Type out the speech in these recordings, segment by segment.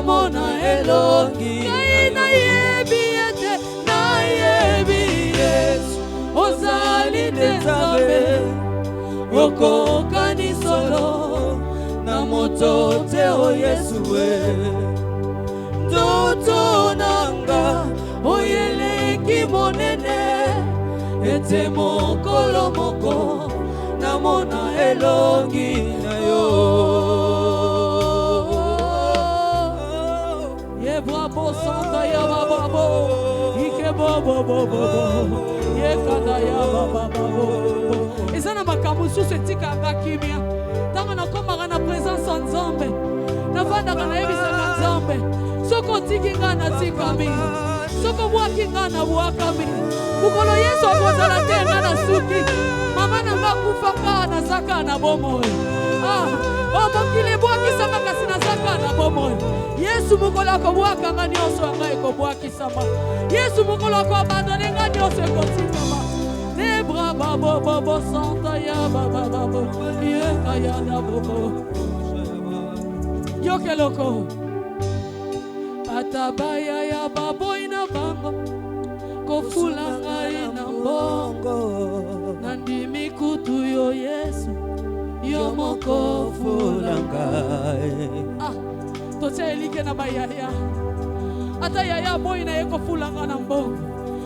namona elongi na yebi ete na yebi Yesu ozali Nzambe okokani solo na moto te o Yesu ndoto nanga oyeleki monene ete mokolo moko namona elongi na yo ye bravo santa ya babo ike bobo bobo ye kanda ya babo ezana makamu susu etikanga kimia tango nakomaka na présence ya Nzambe navandaka nayebisaka Nzambe soko tiki nga natikami soko bwaki nga nabwakami mokolo Yesu akozala te nga na suki mama nanga kufaka nazaka na bomoi mokili bwakisaka kasi nazaka na bomoi Yesu mokolo akobwaka nga nyonso yanga ekobwakisama Yesu mokolo akobandone nga nyonso ekotikama ne braba bobo santa ya baba yeka ya na bobo yokeloko atabaya ya baboy na bango kofula ngai na mbongo nandimi kutu yo Yesu yo moko fula ngai tocha elike na bayaya ata yaya boy na yeko fula ngai na mbongo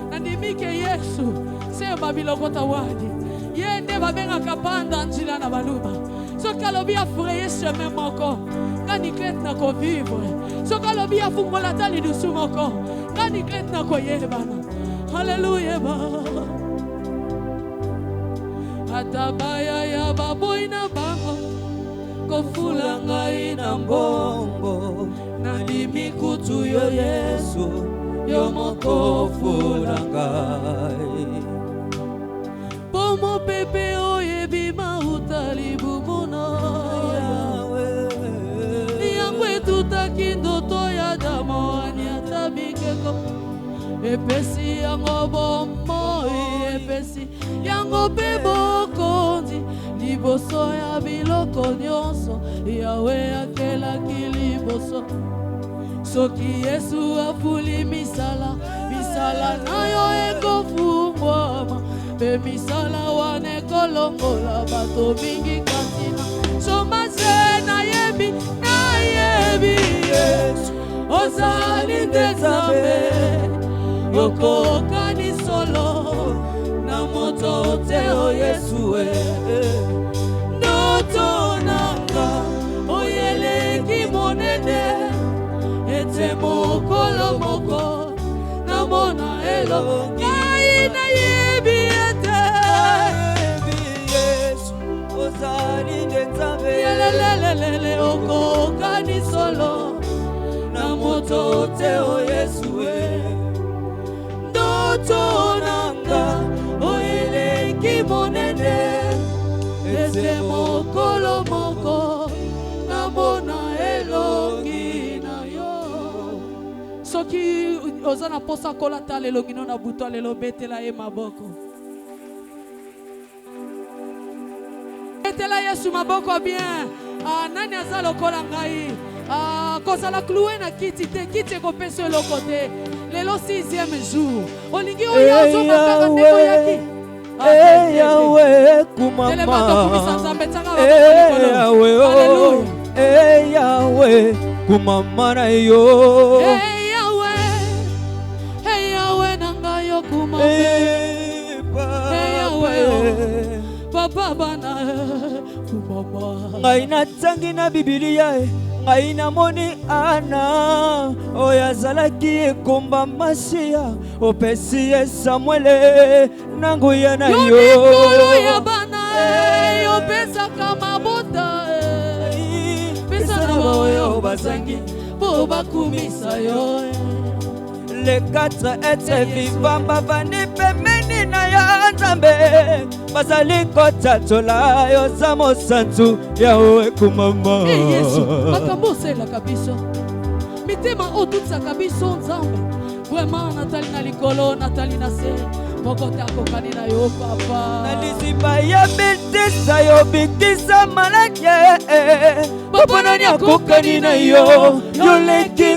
nandimi ke Yesu se babiloko tawadi yende babenga kapanda njila na baluba soki alobi afraye chemin moko ngani krete na kovivre soki alobi afungola ta lidusu moko ngani krete na koyebana haleluya ba atabaya ya baboy na bango kofula ngai na mbongo nandimi kutu yo Yesu yo moko fula ngai pomo pepe oyebi mautali bumuna yangwe tutaki ndoto ya damoni atabikeko epesi yango bomoi epesi yango pe bokondi liboso ya biloko nyonso yawe akelaki liboso soki Yesu afuli misala na yo ekofungwama pe misala wane kolongola bato mingi katina somase na yebi Yesu ozali Nzambe okokani solo na moto te o Yesu ndoto nanga oyeleki monene ete mokolo moko namona elongi na yebi ete Yesu ozali Nzambe lelelele okokani solo na moto te o Yesu ndoto nanga oyeleki monene ete mokolo moko namona elongi na yo soki ozana posa kola ta lelongi no na buto lelo betela e maboko betela Yesu maboko bien nani azalo kola ngai kozala cloué na kiti te kiti ko peso le côté lelo 6e jour olingi oyazo makaka ndeko yaki Yahweh kumama Yahweh kumama na yo Yahweh nanga yo kumama Yahweh papa bana kumama ngai natangi na Biblia ngai namoni Ana oyazalaki ekomba Masia opesi Samuele nanguya na yo mikolo ya bana yo pesa kama bota pesa na boyo bazangi bo bakumisa yo les 4 êtres vivants bavani pemeni na ya Nzambe bazali kotatola yo za mosantu yawe kumama Yesu bakambosela kabiso mitema otutsaka biso Nzambe vraiment natali na likolo natali na se mokota kokani na yo papa naliziba ya betesa yo bikisa malake papa nani akokani na yo yo leki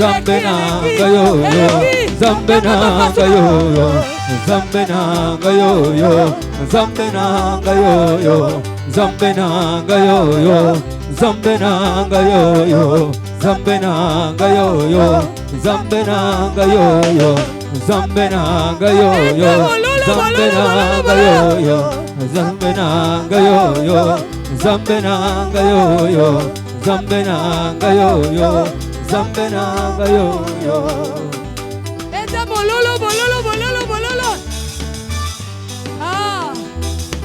Zambe nanga yo yo, Zambe nanga yo yo, Zambe nanga yo yo, Zambe nanga yo yo, Zambe nanga yo yo, Zambe nanga yo yo, Zambe nanga yo yo, Zambe nanga yo yo, Zambe nanga yo yo, Zambe nanga yo yo, Zambe nanga yo yo, Zambe nanga yo yo, Zambe nanga yo yo, Zambe nanga yo yo. Eta bololo bololo bololo bololo. Ah,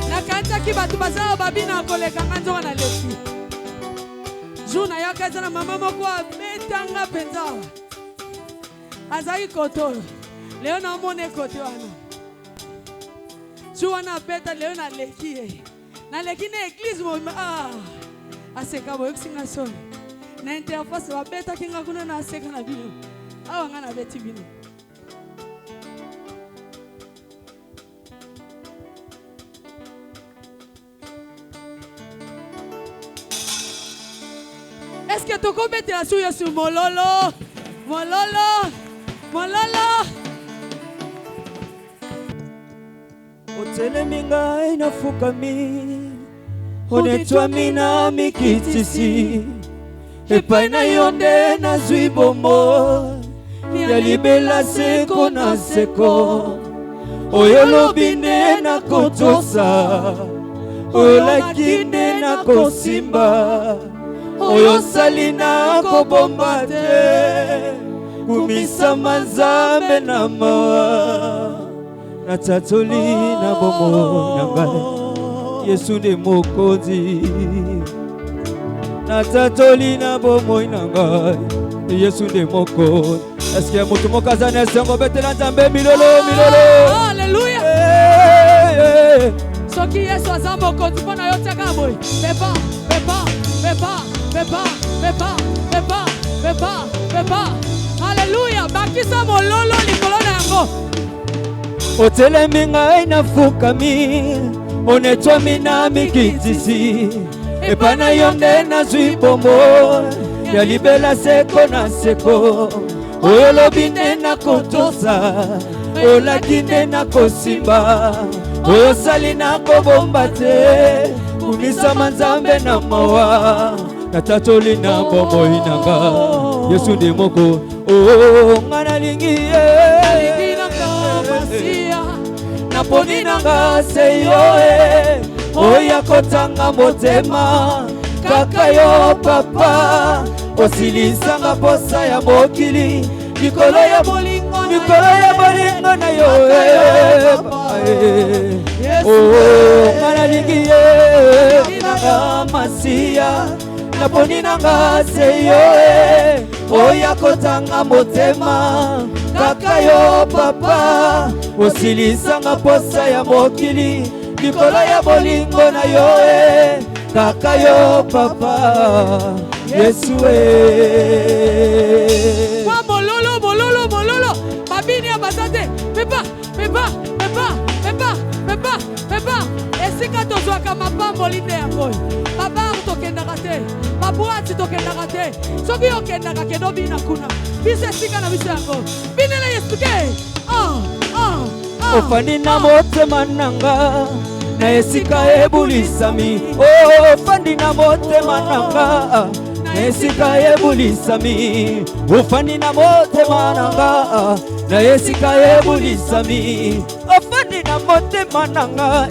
nakanta ki batu bazala babina koleka nganzo na leki. Juna yakaza na mama moko betanga penza. Azai koto. Leo na mone koto wana. Juana beta leo na leki. Na leki na église mo aseka boyo kusinga so. Na interface wa beta kinga kuna na aseka na bino. Awa ngana beti bino. Est-ce que tu peux mettre la souille sur mon lolo? Mon lolo? Mon lolo? Otelemi ngai nafukami, onetwami na mikitisi, epai na yo nde nazwi bomoi ya libela seko na seko, oyo lobi nde nakotosa, oyo laki nde nakosimba, oyo sali nakobomba te, kumisa Nzambe na mawa, natatoli na bomoi na ngai, Yesu nde mokonzi. Natatoli na bomoi na ngai, Yesu nde mokonzi. Est-ce que mutu mokazana esengo betela Nzambe milolo milolo? Alléluia. Soki Yesu aza mokonzi mpona yo tiaka boy. Beba, beba, beba, beba, beba, beba, beba, beba. Alléluia. Bakisa mololo likolo na yango. Otelemi ngai nafukami, onetwami na mikitisi, epai na yo nde nazwi bomoi ya libela seko na seko, oyo lobi nde nakotosa, oyo laki nde nakosimba, oyo sali nakobomba te, kumisa Nzambe na mawa, natatoli na bomoi na ngai, Yesu nde moko. Oh, nga nalingi ye, naponi nanga se yo oya kotanga motema, kaka yo papa, osilisanga posa ya mokili, likolo ya bolingo na yo oh, nga nalingi ye nanga masiya, naponi nanga se yo oya kotanga motema, kaka yo papa, osilisanga posa ya mokili, likolo ya bolingo na yo kaka yo papa, Yesu Kwa bololo bololo bololo, babini ya basate, beba, beba, beba, beba, beba, beba. Esika tozwaka mapambo linde ya boy. Baba tokendaka te, babuati tokendaka te. Soki okendaka kendo bina kuna. Biso esika na biso yango. Binele Yesu ke. Ofandi na motema nanga, na esika ebulisami. Ofandi na motema nanga, na esika ebulisami. Ofandi na motema nanga, na esika ebulisami. Ofandi na motema nanga,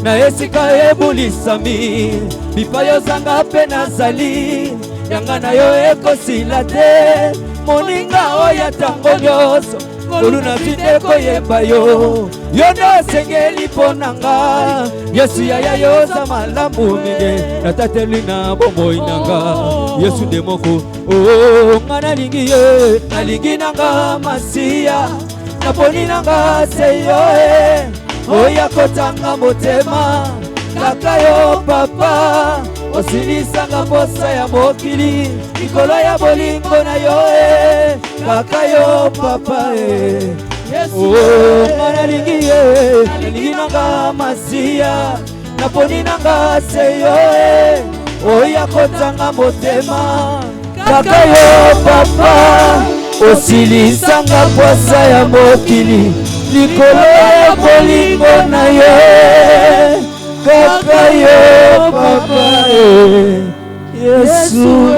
na esika ebulisami. Bipayo zanga pe nazali, yanga na yo ekosila te. Moninga oya tango nyoso, oluna vide koyeba yo, yono sengeli ponanga, Yesu ya yoza malamu mine, natateli na bomoi nanga, Yesu nde moko. Oh, nga nalingi ye, nalingi nanga masiya, naponi nanga se yo oya kotanga motema, kaka yo papa, osilisanga posa ya mokili, likolo ya bolingo na yo kaka yo papa oh, nga nalingi ye, nalingi nanga masiya, naponi nanga se yo oya kotanga motema, kaka yo papa, kosilisanga posa ya mokili likolo ya bolingo na yo kaka yo papa Yesu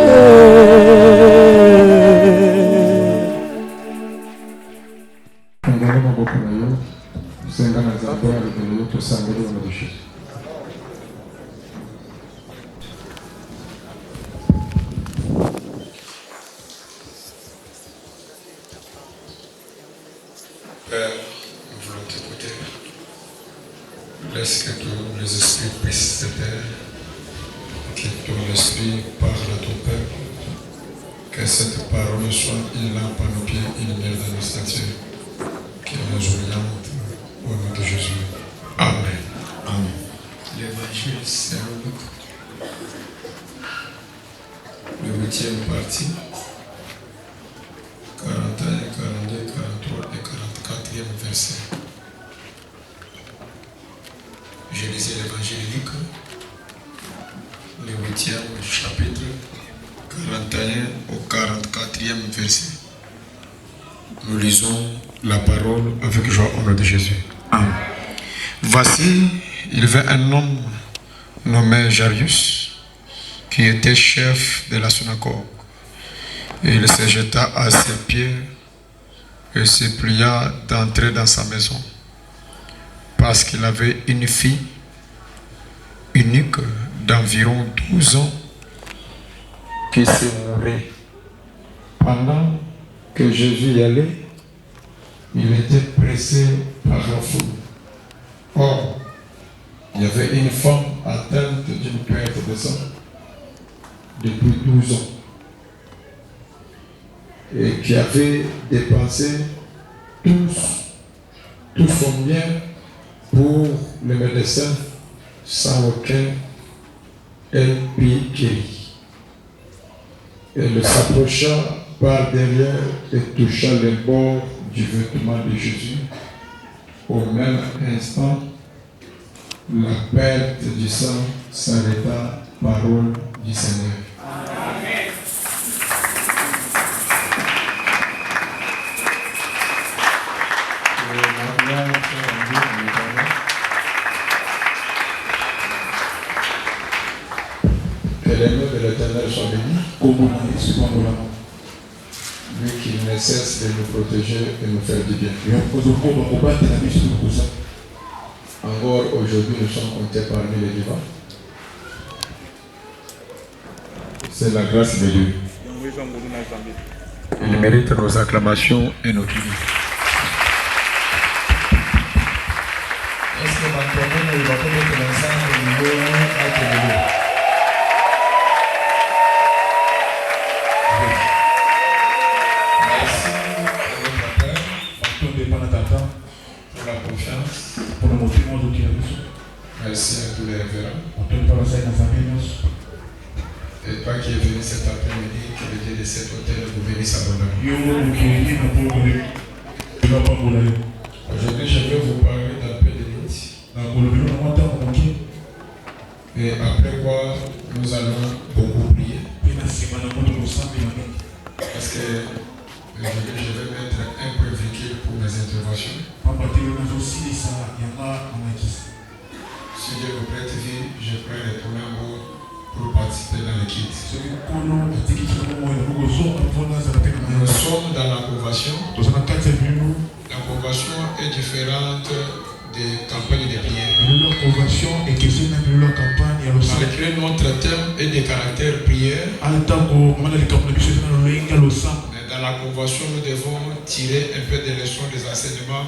Père, nous voulons t'écouter. Laisse que tous les esprits puissent t'aider. Que ton esprit parle à ton peuple. Que cette parole soit une lampe à nos pieds, une lumière dans nos sentiers. Qu'elle nous oriente au nom de Jésus. Amen. Amen. L'évangile, c'est Luc. Le 8e partie. 41, 42, 43 et 44e verset. Je lisais l'évangile Luc, le 8e chapitre, 41 au 44e verset. Nous lisons la parole avec joie au nom de Jésus. Amen. Voici, il y avait un homme nommé Jairus qui était chef de la synagogue. Et il se jeta à ses pieds et se plia d'entrer dans sa maison. Parce qu'il avait une fille unique d'environ 12 ans qui se mourait. Pendant que Jésus y allait, il était pressé par la foule. Or, il y avait une femme atteinte d'une perte de sang depuis 12 ans. Et qui avait dépensé tout son bien pour le médecin sans aucun prix guéri. Elle s'approcha par derrière et toucha le bord du vêtement de Jésus. Au même instant, la perte du sang s'arrêta. Parole du Seigneur. Que les mains de l'Éternel soient bénies. Lui qui ne cesse de nous protéger et nous faire du bien. Encore aujourd'hui, nous sommes comptés parmi les vivants. C'est la grâce de Dieu. Il mérite nos acclamations et nos cris. Est-ce que ma commune va connaître l'ensemble du niveau à Télévé? Pour la confiance. Merci à tous les révérends. Et toi qui es venu cet après-midi, que le Dieu de cet hôtel vous bénisse abondamment. Aujourd'hui, je vais vous parler d'un peu de mythes. Et après quoi, nous allons beaucoup prier. Parce que aujourd'hui, je vais mettre un peu véhicule pour mes interventions. Si Dieu vous prête vie, je pourrais retourner en haut pour participer dans l'équipe. Nous sommes dans la conversion. La conversion est différente des campagnes de prière. Malgré notre thème et des caractères prière, mais dans la conversion, nous devons tirer un peu des leçons, des enseignements,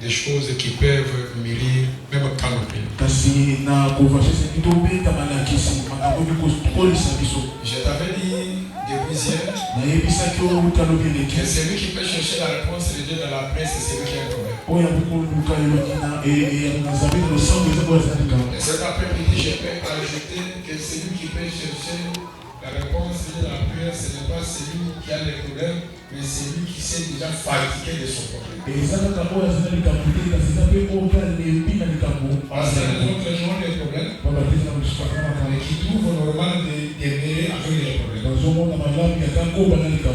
des choses qui peuvent mûrir, même quand nous prions. Je t'avais dit depuis hier que celui qui peut chercher la réponse de Dieu dans la presse, c'est celui qui a un problème. Et cet après-midi, je peux ajouter que celui qui peut chercher la réponse de la prière, ce n'est pas celui qui a les problèmes, mais celui qui s'est déjà fatigué de son problème. Parce que les autres gens ont des problèmes, mais qui trouvent normal de demeurer avec les problèmes.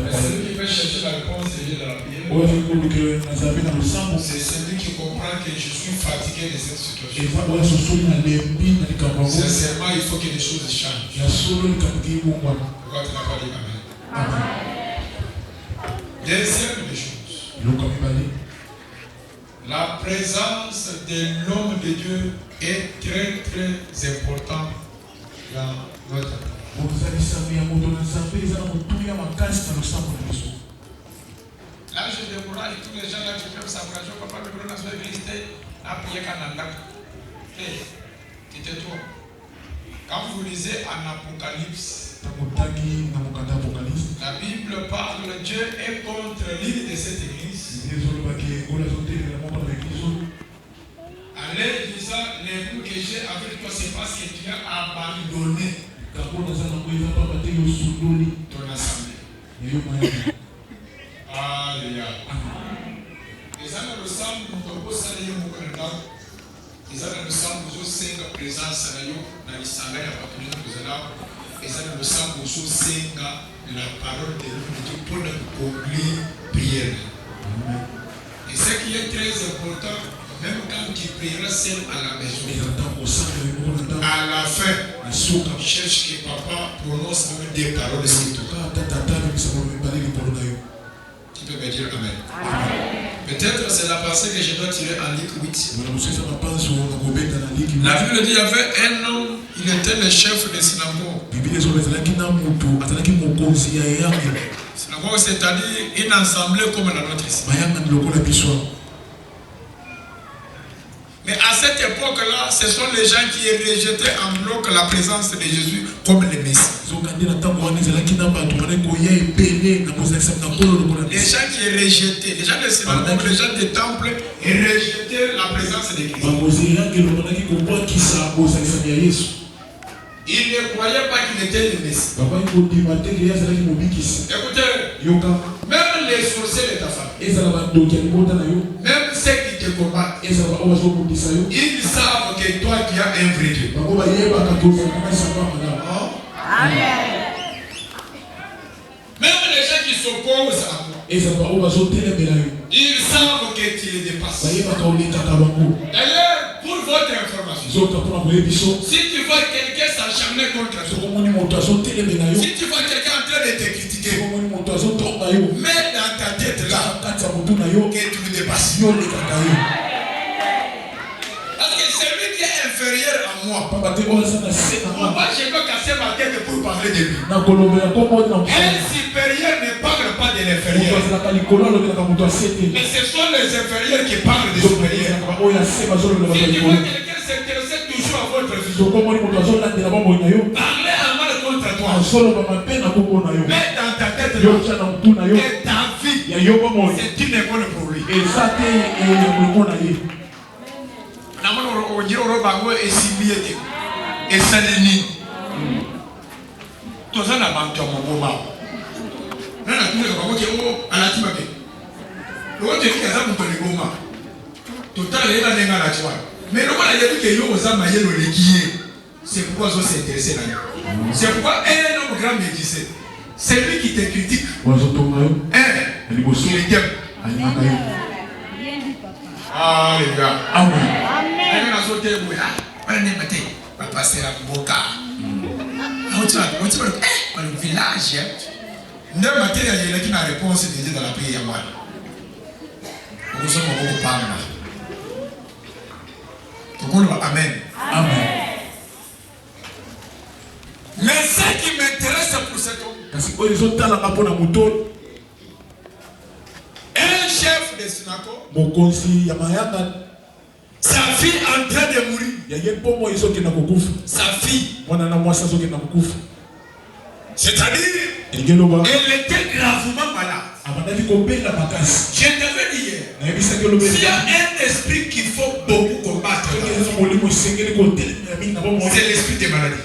Mais celui qui peut chercher la réponse de Dieu C'est celui qui comprend que je suis fatigué de cette situation. Sincèrement, il faut que les choses changent. Pourquoi tu n'as pas dit Amen? Deuxième des choses. La présence de l'homme de Dieu est très très importante dans notre vie. Là, je décourage tous les gens là qui peuvent s'encourager. Papa, le gros dans l'église, à prier Kanandak. Tu tais-toi. Quand vous lisez en Apocalypse, la Bible parle de Dieu est contre l'île de cette église. Allez, disant, les mots que j'ai avec toi, c'est parce que tu as abandonné ton assemblée. Alléluia. Les gens ne ressemblent pas à ce ils ont le sang aux cinq présence dans les sangs à partir de et ça le sang aux cinq la parole de Dieu pour ne oublier prière. Et ce qui est très important, même quand tu prieras seul à la maison, à la fin, cherche que papa prononce même des paroles sur toi. Tu peux me dire Amen. Peut-être c'est la pensée que je dois tirer en Luc 8. La Bible dit qu'il y avait un homme, il était le chef de synagogue. Synagogue, c'est-à-dire une assemblée comme la nôtre ici. Mais à cette époque-là, ce sont les gens qui rejetaient en bloc la présence de Jésus comme le Messie. Les gens qui rejetaient, les gens de synagogue, les gens des temples, rejetaient la présence de Christ. Ils ne croyaient pas qu'il était le Messie. Écoutez, même les sorciers de ta femme, même ceux qui te combattent, ils savent que toi tu as un vrai Dieu. Amen. Même les gens qui s'opposent à toi, ils savent que tu les dépasses. D'ailleurs, pour votre information, si tu vois quelqu'un s'acharner contre toi, si tu vois quelqu'un en train de te critiquer, mets dans ta tête là que tu le dépasses. Parce que celui qui est inférieur à moi, pourquoi je peux casser ma tête pour parler de lui? Un supérieur ne parle pas de l'inférieur. Mais ce sont les inférieurs qui parlent des supérieurs. Si tu vois quelqu'un s'intéresser toujours à votre vie, parlez en mal contre toi. Mets dans ta tête là que ta vie, c'est une école pour lui. Et ça les nie. Tout ça n'a pas été mon beau mal. Là, la tour est pas qui est à la timake. Le haut de qui est à mon beau mal. Tout à l'heure, il a la joie. Mais le mal a dit que yo aux âmes ailleurs le liquier. C'est pourquoi je s'est intéressé là. C'est pourquoi un homme grand médecin. C'est lui qui te critique. Il t'aime. Ah les gars. Amen. Papa c'est la boca. On le village. Ne matin il y a une réponse déjà dans la prière moi. Nous sommes beaucoup par là. Amen. Amen. Mais ce qui m'intéresse pour cet homme, un chef de synagogue, sa fille en train de mourir. Sa fille. C'est-à-dire, elle était gravement malade. Je t'avais dit hier, s'il y a un esprit qu'il faut beaucoup combattre, c'est l'esprit des maladies.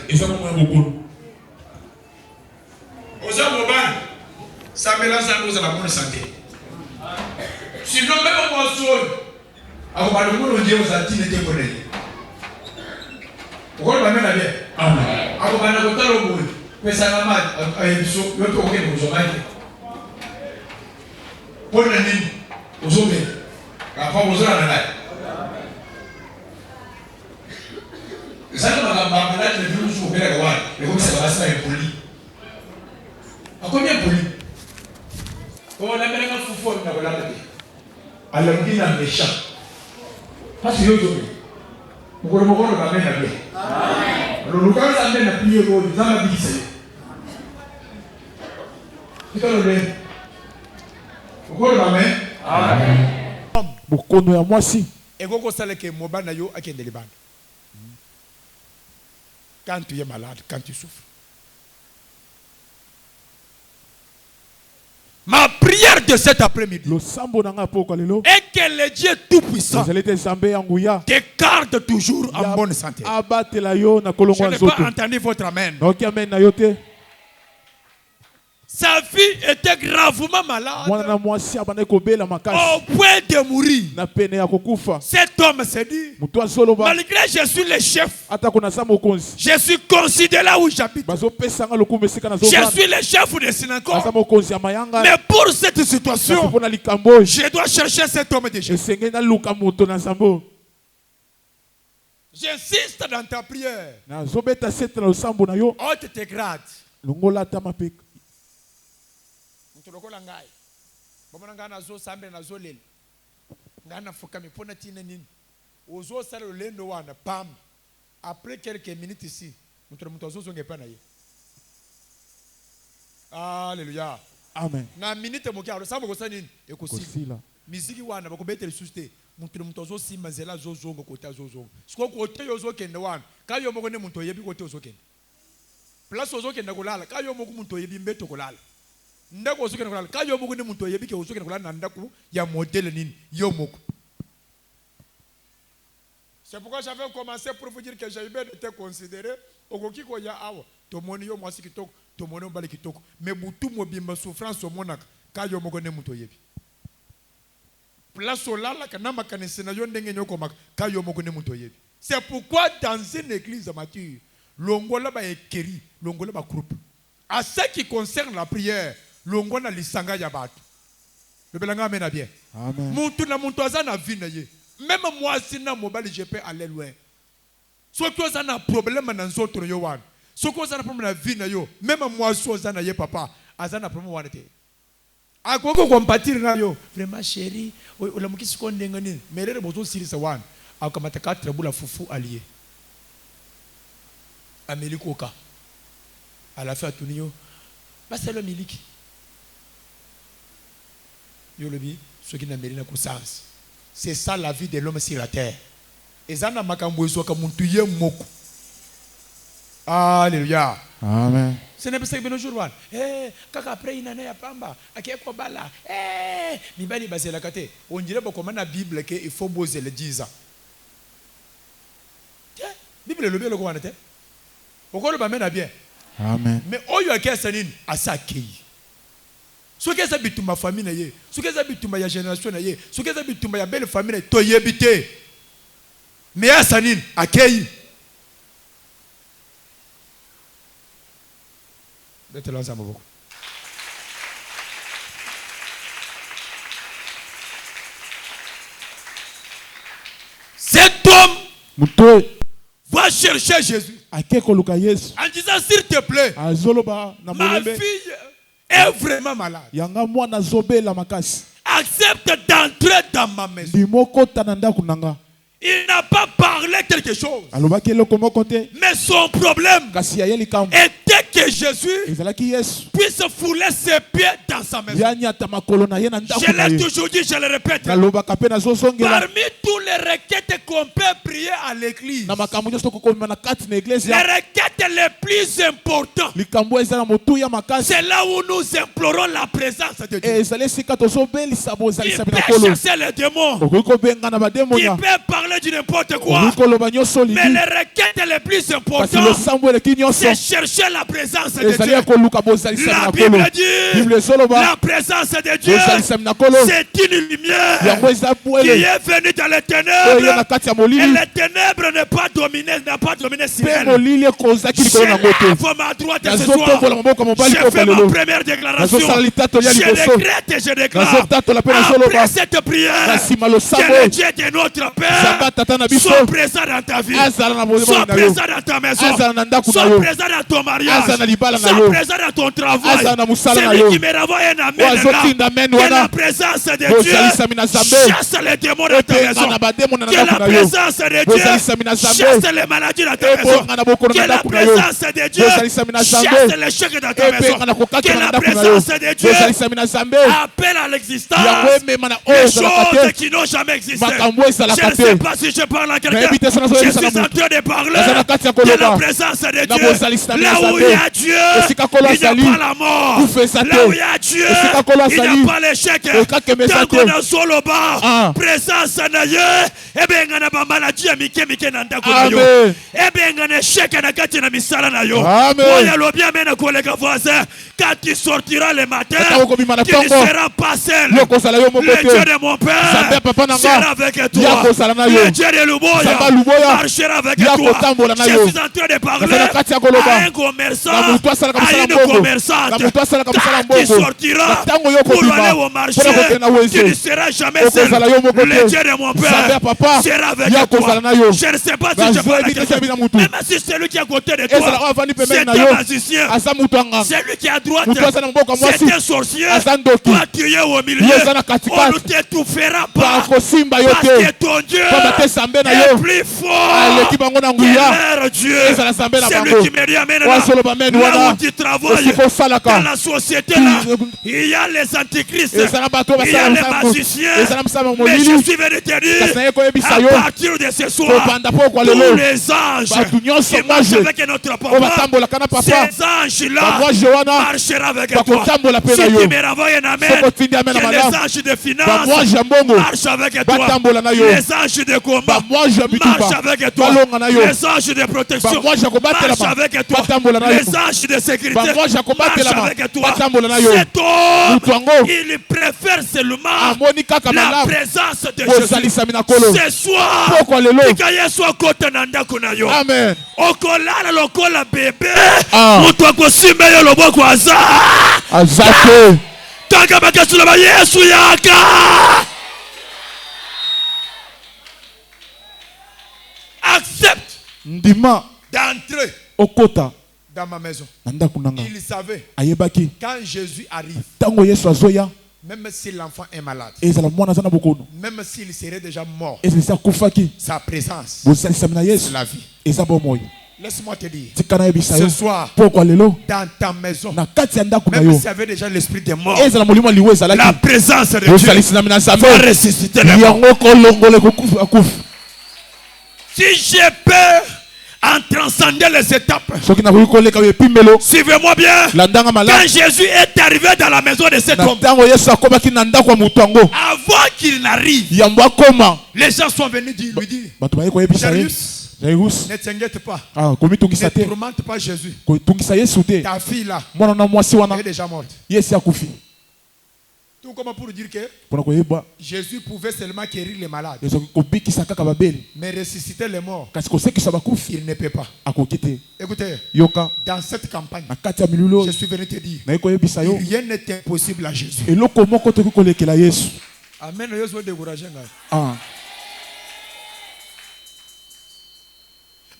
Aux hommes urbains, ça mélange à nous à la bonne santé. Sinon, même au mensonge, à vous parler de vous, on dit aux Antilles, n'était pas né. Pourquoi on va mettre la bière? À vous parler de vous, mais ça va mal. Pour le nid, aux hommes, après aux hommes, ça ne m'a pas malade de nous sur le roi, et comme ça va se faire poli. À combien poli? On a même un fou fort dans la tête. Alors, il y a un méchant. Parce que vous pouvez me voir la main à bien. Alors, nous avons la main à plier l'eau, nous avons la bise. Vous avez vous voyez la main? Amen. Pour qu'on ait moi si. Et vous savez que mon ban a eu à qui est de l'Iban. Quand tu es malade, quand tu souffres. Ma prière de cet après-midi est que le Dieu Tout-Puissant te garde toujours en bonne santé. Je n'ai pas entendu votre amen. Sa vie était gravement malade au point de mourir. Cet homme s'est dit, malgré je suis le chef, je suis considéré là où j'habite, je suis le chef de synagogue, mais pour cette situation, je dois chercher cet homme de Dieu. J'insiste dans ta prière. Haute tes grades. Tulokola ngai bomona ngana zo sambe na zo lele ngana fukami pona tina nini ozo sala lendo wana pam après quelques minutes ici muto zo zonge pana ye. Alléluia, amen. Na minute mokia sambo ko sanini ekosila miziki wana bako betele susté muto zo simba zela zo zongo kota zo zongo siko ko te yo zo kende wana kayo moko ne muto yebi ko te zo kende place zo kende kolala kayo moko muto yebi mbeto kolala. Ndako osuke nakolala ka yo moko ne muntu yebike osuke nakolala na ndako ya modèle nini yo moko. C'est pourquoi j'avais commencé pour vous dire que j'ai été considéré okoki ko ya awa to moni yo mwasi kitoko to moni mbali kitoko mais butu mobimba souffrance omonaka ka yo moko ne muntu yebi place olala kana makanisi na yo ndenge nyoko maka ka yo moko ne muntu yebi. C'est pourquoi dans une église mature longola ba ekeri longola ba groupe à ce qui concerne la prière longona lisanga ya batu. Le belanga amena bien. Amen. Muntu na muntu azana vina ye. Même moi sina mobile je peux aller loin. So ko azana problème na nzoto yo wana. So ko azana problème na vina yo. Même moi so azana ye papa azana problème wana te. Akoko compatir na yo. Vraiment chérie, ola mukisi ko ndenga nini. Merere bozo sirisa wana. Akamata 4 bula fufu allié. Amelikoka. À la fin tunio. Basa le miliki. C'est ça la vie de l'homme sur la terre. Alléluia. Amen. Ce n'est pas ça que nous jouons. Kaka après il n'en a pas. Akeko bala. Mibali basé la kate. On dirait comme la Bible qu'il faut poser le 10 ans. Bible le bien le quoi n'était. Pourquoi le bamène à bien? Amen. Mais oyo akesanini asakei. Ce que ça bitumba famille na ye, ce que ça bitumba ya génération na ye, ce que ça bitumba ya belle famille to yebite. Mais asanini akei. Bete lanza maboko. Cet homme va chercher Jésus. En disant s'il te plaît, ma fille est vraiment malade. Accepte d'entrer dans ma maison. Il n'a pas parlé quelque chose. Mais son problème était que Jésus puisse fouler ses pieds dans sa maison. Je l'ai toujours dit, je le répète. Parmi tous les requêtes qu'on peut prier à l'église, les requêtes les plus importantes, c'est là où nous implorons la présence de Dieu. Il peut chasser les démons. Il peut parler de n'importe quoi. Mais les requêtes les plus importantes, c'est chercher la présence présence de Dieu. ezali ya koluka bozalisami La na Bible kolo dit, bible ezoloba la présence de Dieu, bozalisami na kolo c'est une lumière yango eza qui bwele est venue dans les oyo na ténèbres. kati ya Et molili les ténèbres n'a pas dominé sur mpe elle. molili ekozaki likolo nango te J'élève ma droite ce soir. nazotombola maboko ya mobali Je mpo fais ma lelo première déclaration. nazosala litatolia Je liboso décrète et je déclare. nazotatola mpe nazoloba Après cette prière, na nsima que losambo le Dieu de notre Père zamba tata na biso soit présent dans ta vie, azala na soit molimo na yo présent dans ta maison, azala na ndako na soit yo présent dans ton mariage, azala na libala na soit yo présent dans ton travail. azala na mosala na Celui yo qui me renvoie un amen oyo azotinda là, mene que wana la présence de Dieu bozalisami na zambe chasse les démons dans ta epenga maison, na bademo na que la ndako na yo présence de Dieu bozalisami na zambe chasse les maladies dans ta maison, ebonga na bokolo que na la ndako na yo présence de Dieu bozalisami na zambe chasse les chèques dans ta maison, epenga na kokatela que na la ndako na yo présence de Dieu bozalisami na zambe appelle à l'existence yango emema na oyo des ezalaka choses te qui n'ont jamais existé. makambo Je ezalaka ne sais te pas si je parle à quelqu'un. nayebi te soki Je nazoyebisa suis na en motu train de parler naza na kati ya de la koloba présence de na Dieu. bozalisi na Là où Nzambe. il y a Dieu, esika kolo il n'y a azali pas la mort. kufesa Là te où il y a Dieu, esika kolo il n'y azali a pas l'échec. ekakemesa Tant te qu'on a soloba, Ah. présence na Dieu, eh bien, on a pas maladie à mike na ndako na yo. Amen. Eh bien, on a échec na kati na misala na yo. Amen. Oh, ya lobia mena collègue voisin, quand tu sortiras le matin, Kata okobima na tu ne ntongo. seras pas seul. yo kozala yo moko Le Dieu te de mon Père Nzambe papa na nga. sera avec Ya toi. kozala na yo. Le Dieu de Luboya Nzambe Luboya. marchera avec Ya toi. kotambola na Je yo. suis en train de parler Nazala kati ya koloba. à un commerçant, Na moto asalaka à mosala une mbongo. commerçante. Na moto asalaka mosala Quand tu mbongo. sortiras Na ntango yo pour kobima, aller au marché, mpona kokende na wenze. tu ne seras jamais seul. Okozala yo moko te. Le Dieu de mon Père Nzambe papa. sera avec Ya toi. kozala na yo. Je ne sais pas si Bazwa je parle à ebite quelqu'un. sabi na mutu. Même si celui qui est à côté de ezala oyo toi, avandi c'est pembeni na un yo magicien. aza mutu anganga Celui qui est à droite, mutu aza na maboko ya mwasi c'est un sorcier. aza ndoki Toi, tu es au milieu. Yo eza na katikati. On ne t'étouffera pas. bakosimba yo Parce te que ton Dieu pamba te sambe na est yo plus fort aleki bango na que nguya leur Dieu. ezala sambe na C'est lui bango qui me dit amen. oyo asoloba mene Là wana où tu travailles, esika dans osalaka la société là, il y a les antichrists, ezala bato il y a les basala magiciens. ezala mosala Mais je molili suis venu te kasi na ye dire, koyebisa à yo partir de ce soir, kobanda mpo okwa tous lelo les anges bato nyonso qui marchent mwaje avec notre oyo papa, batambolaka na papa ces anges-là bamwaje wana marchera avec toi. bakotambola mpe Si na tu yo me renvoies un amen, soko otindi amena que les malamu anges de finance bamwaje ya mbongo marchent avec toi. batambola na yo Les anges de combat bamwaje ya bituba marchent avec toi. balonga na yo Les anges de protection bamwaje ya marchent kobatelama avec toi. batambola na yo Les anges de sécurité bamwaje ya marchent kobatelama avec toi. batambola na yo Cet homme, mutu yango il préfère seulement amoni kaka la malamu présence de Jésus. bozalisami na kolo Ce soir, mpo okwa lelo tika Yesu akota na ndako na yo. amen Okolala lokola bebe. Ah. Mutu akosimba yo loboko aza. aza te Tanga bakasula ba Yesu yaka. Accepte ndima d'entrer okota dans ma maison. na ndako na nga Il savait, ayebaki quand Jésus arrive, ntango yesu azoya même si l'enfant est malade, ezala mwana aza na bokono même s'il serait déjà mort, ezalisi akufaki sa présence, bozalisami na c'est yesu la vie. eza bomoi Laisse-moi te dire, tika nayebisa ce yo soir, mpo okwa lelo dans ta maison, na kati ya ndako na même yo s'il y avait déjà l'esprit de mort, ezala molimo ya liwa la ezalaki présence de Dieu bozalisinami na nzambe va ressusciter les morts. yango kolongola akufi Si j'ai peux en transcender les étapes, soki nakoki koleka yo epimbelo suivez-moi bien. landanga Quand malamu Jésus est arrivé dans la maison de cet na homme, ntango yesu akomaki na ndako ya moto yango avant qu'il n'arrive, yambo akoma les gens sont venus lui dire, bato baye koyebisa ye jairus ne t'inquiète pas, komitungisa ne te tourmente pas Jésus. kotungisa yesu te Ta fille là, mwana na mwasi elle wana est déjà morte. yesu akufi Tout comme pour dire que mpona koyeba Jésus pouvait seulement guérir les malades, ezoki kobikisa kaka babeli mais ressusciter les morts, kasi kosekisa bakufi il ne peut pas. akoki te Écoutez, yoka dans cette campagne, na kati ya milulu je oyo suis venu te dire, naye koyebisa yo rien n'est impossible à Jésus. eloko moko toki kolekela yesu Amen. Yo so décourager ngai. Ah.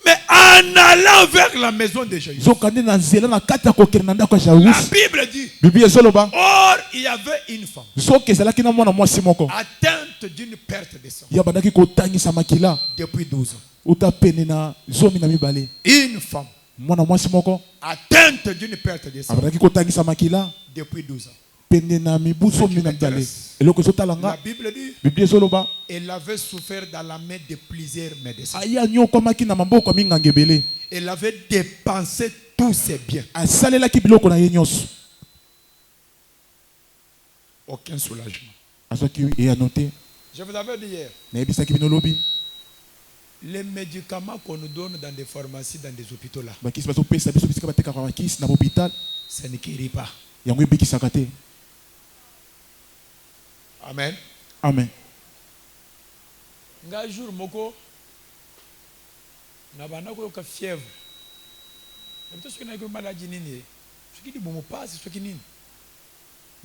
Mais en allant vers la maison de Jésus, zokande na nzela na kati ya kokende na ndako ya la jairus Bible dit, bibi ezoloba or il y avait une femme soki ezalaki na mwana mwasi moko atteinte d'une perte de sang ya bandaki kotangisa makila depuis 12 ans. uta pene na zomi na mibale Une femme mwana mwasi moko atteinte d'une perte de sang abandaki kotangisa makila depuis 12 ans. pene na mibu zomi na mibale eloko ezotala La nga Bible dit, bibi ezoloba elle avait souffert dans la main de plusieurs médecins. aya nyokwamaki na maboko ya minganga ebele Elle avait dépensé tous ses biens. asalelaki biloko na ye nyonso Aucun soulagement. azwaki eyano te Je vous avais dit hier, nayebisaki bino lobi Les médicaments qu'on nous donne dans des pharmacies, dans des hôpitaux là, ça ne guérit pas. Amen. Amen. Un jour, moko, na bana ko ka fièvre. Parce que na ko maladie nini. Ce qui dit bon passe, ce qui nini.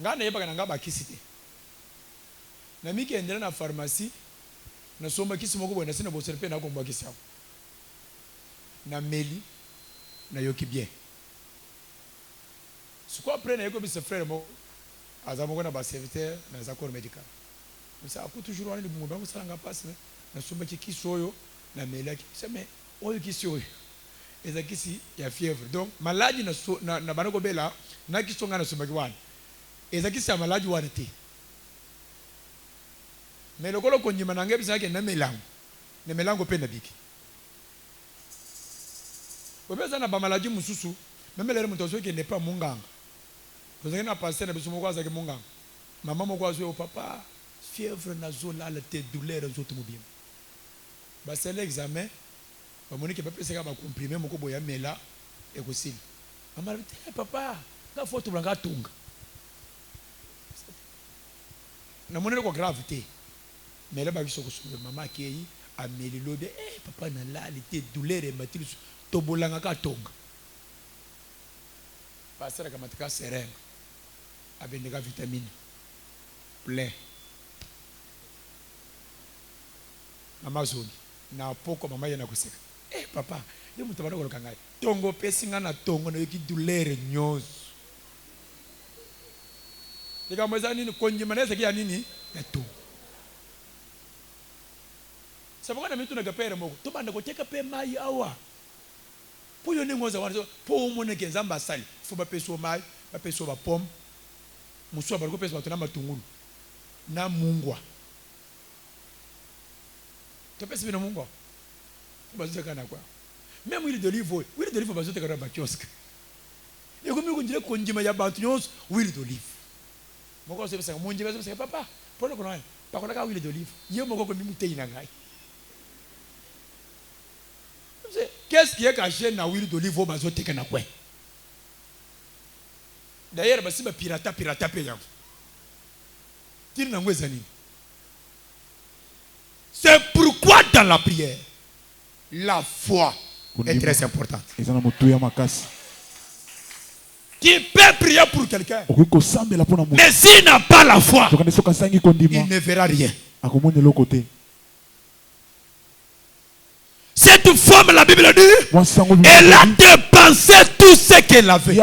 Nga na yeba nga ba kisite. Na miki endela na pharmacie, na somba kisi moko bona sina bo serpe na ko mba kisi. Na meli na yoki bien. Ce qu'on après na ko bi se frère mo azamoko na ba serviteur na za corps médical. Mais ça a toujours aller de bon donc ça nga passe na somba kisi soyo na meli ki. C'est mais oyo kisi oyo. Eza kisi ya fièvre. Donc maladie na banako bela na kisi nga na somba ki wana. Eza kisi ya maladie wana te. Mais le colo konjima na ngebi sake na melango. Na melango pe na biki. Obeza na ba maladie mususu, même le muto so ki n'est pas munganga. Vous avez na passer na biso moko azaki munganga. Maman moko azo papa, fièvre na zola la tête douleur zo to mobim. Ba c'est l'examen. Ba monique ba pesa ba comprimer moko boya mela e ko sili. Maman dit papa, na photo blanca tunga. Na monene ko gravité. Mais là, je suis maman qui est amélie l'eau. Papa n'a là, il était douleur et matil. Tobolanga tonga. Parce que la seringue avec des vitamines plein. Maman zoni. Na poko maman yana kuseka. Papa, il m'a dit que tongo pesinga na tongo na yoki douleur nyos. Les gars, moi zani konjimana c'est qui a nini? Ya tongo. C'est pourquoi nous avons fait moko. Tout le monde a fait mai awa. Pour y aller pour mon exemple sali. Faut pas payer mai, pas payer sur pomme. Muso ba ko payer sur na matungulu. Na mungwa. Tu peux payer na mungwa. Faut pas se kana quoi. Même huile d'olive, ba zote kana ba kiosque. Et comme on dirait konjima ya bantu nyos huile d'olive. Moko c'est ça mon Dieu c'est papa. Pour le connait. Pas qu'on a huile d'olive. Yo moko ko mi mutei na ngai. Qu'est-ce qui est caché dans l'huile d'olive au bazo tekena kwe? D'ailleurs, basi ba pirata payant. C'est pourquoi dans la prière, la foi est très importante. Tu peux prier pour quelqu'un, mais s'il n'a pas la foi, il ne verra rien. Cette femme, la Bible dit, elle a dépensé tout ce qu'elle avait.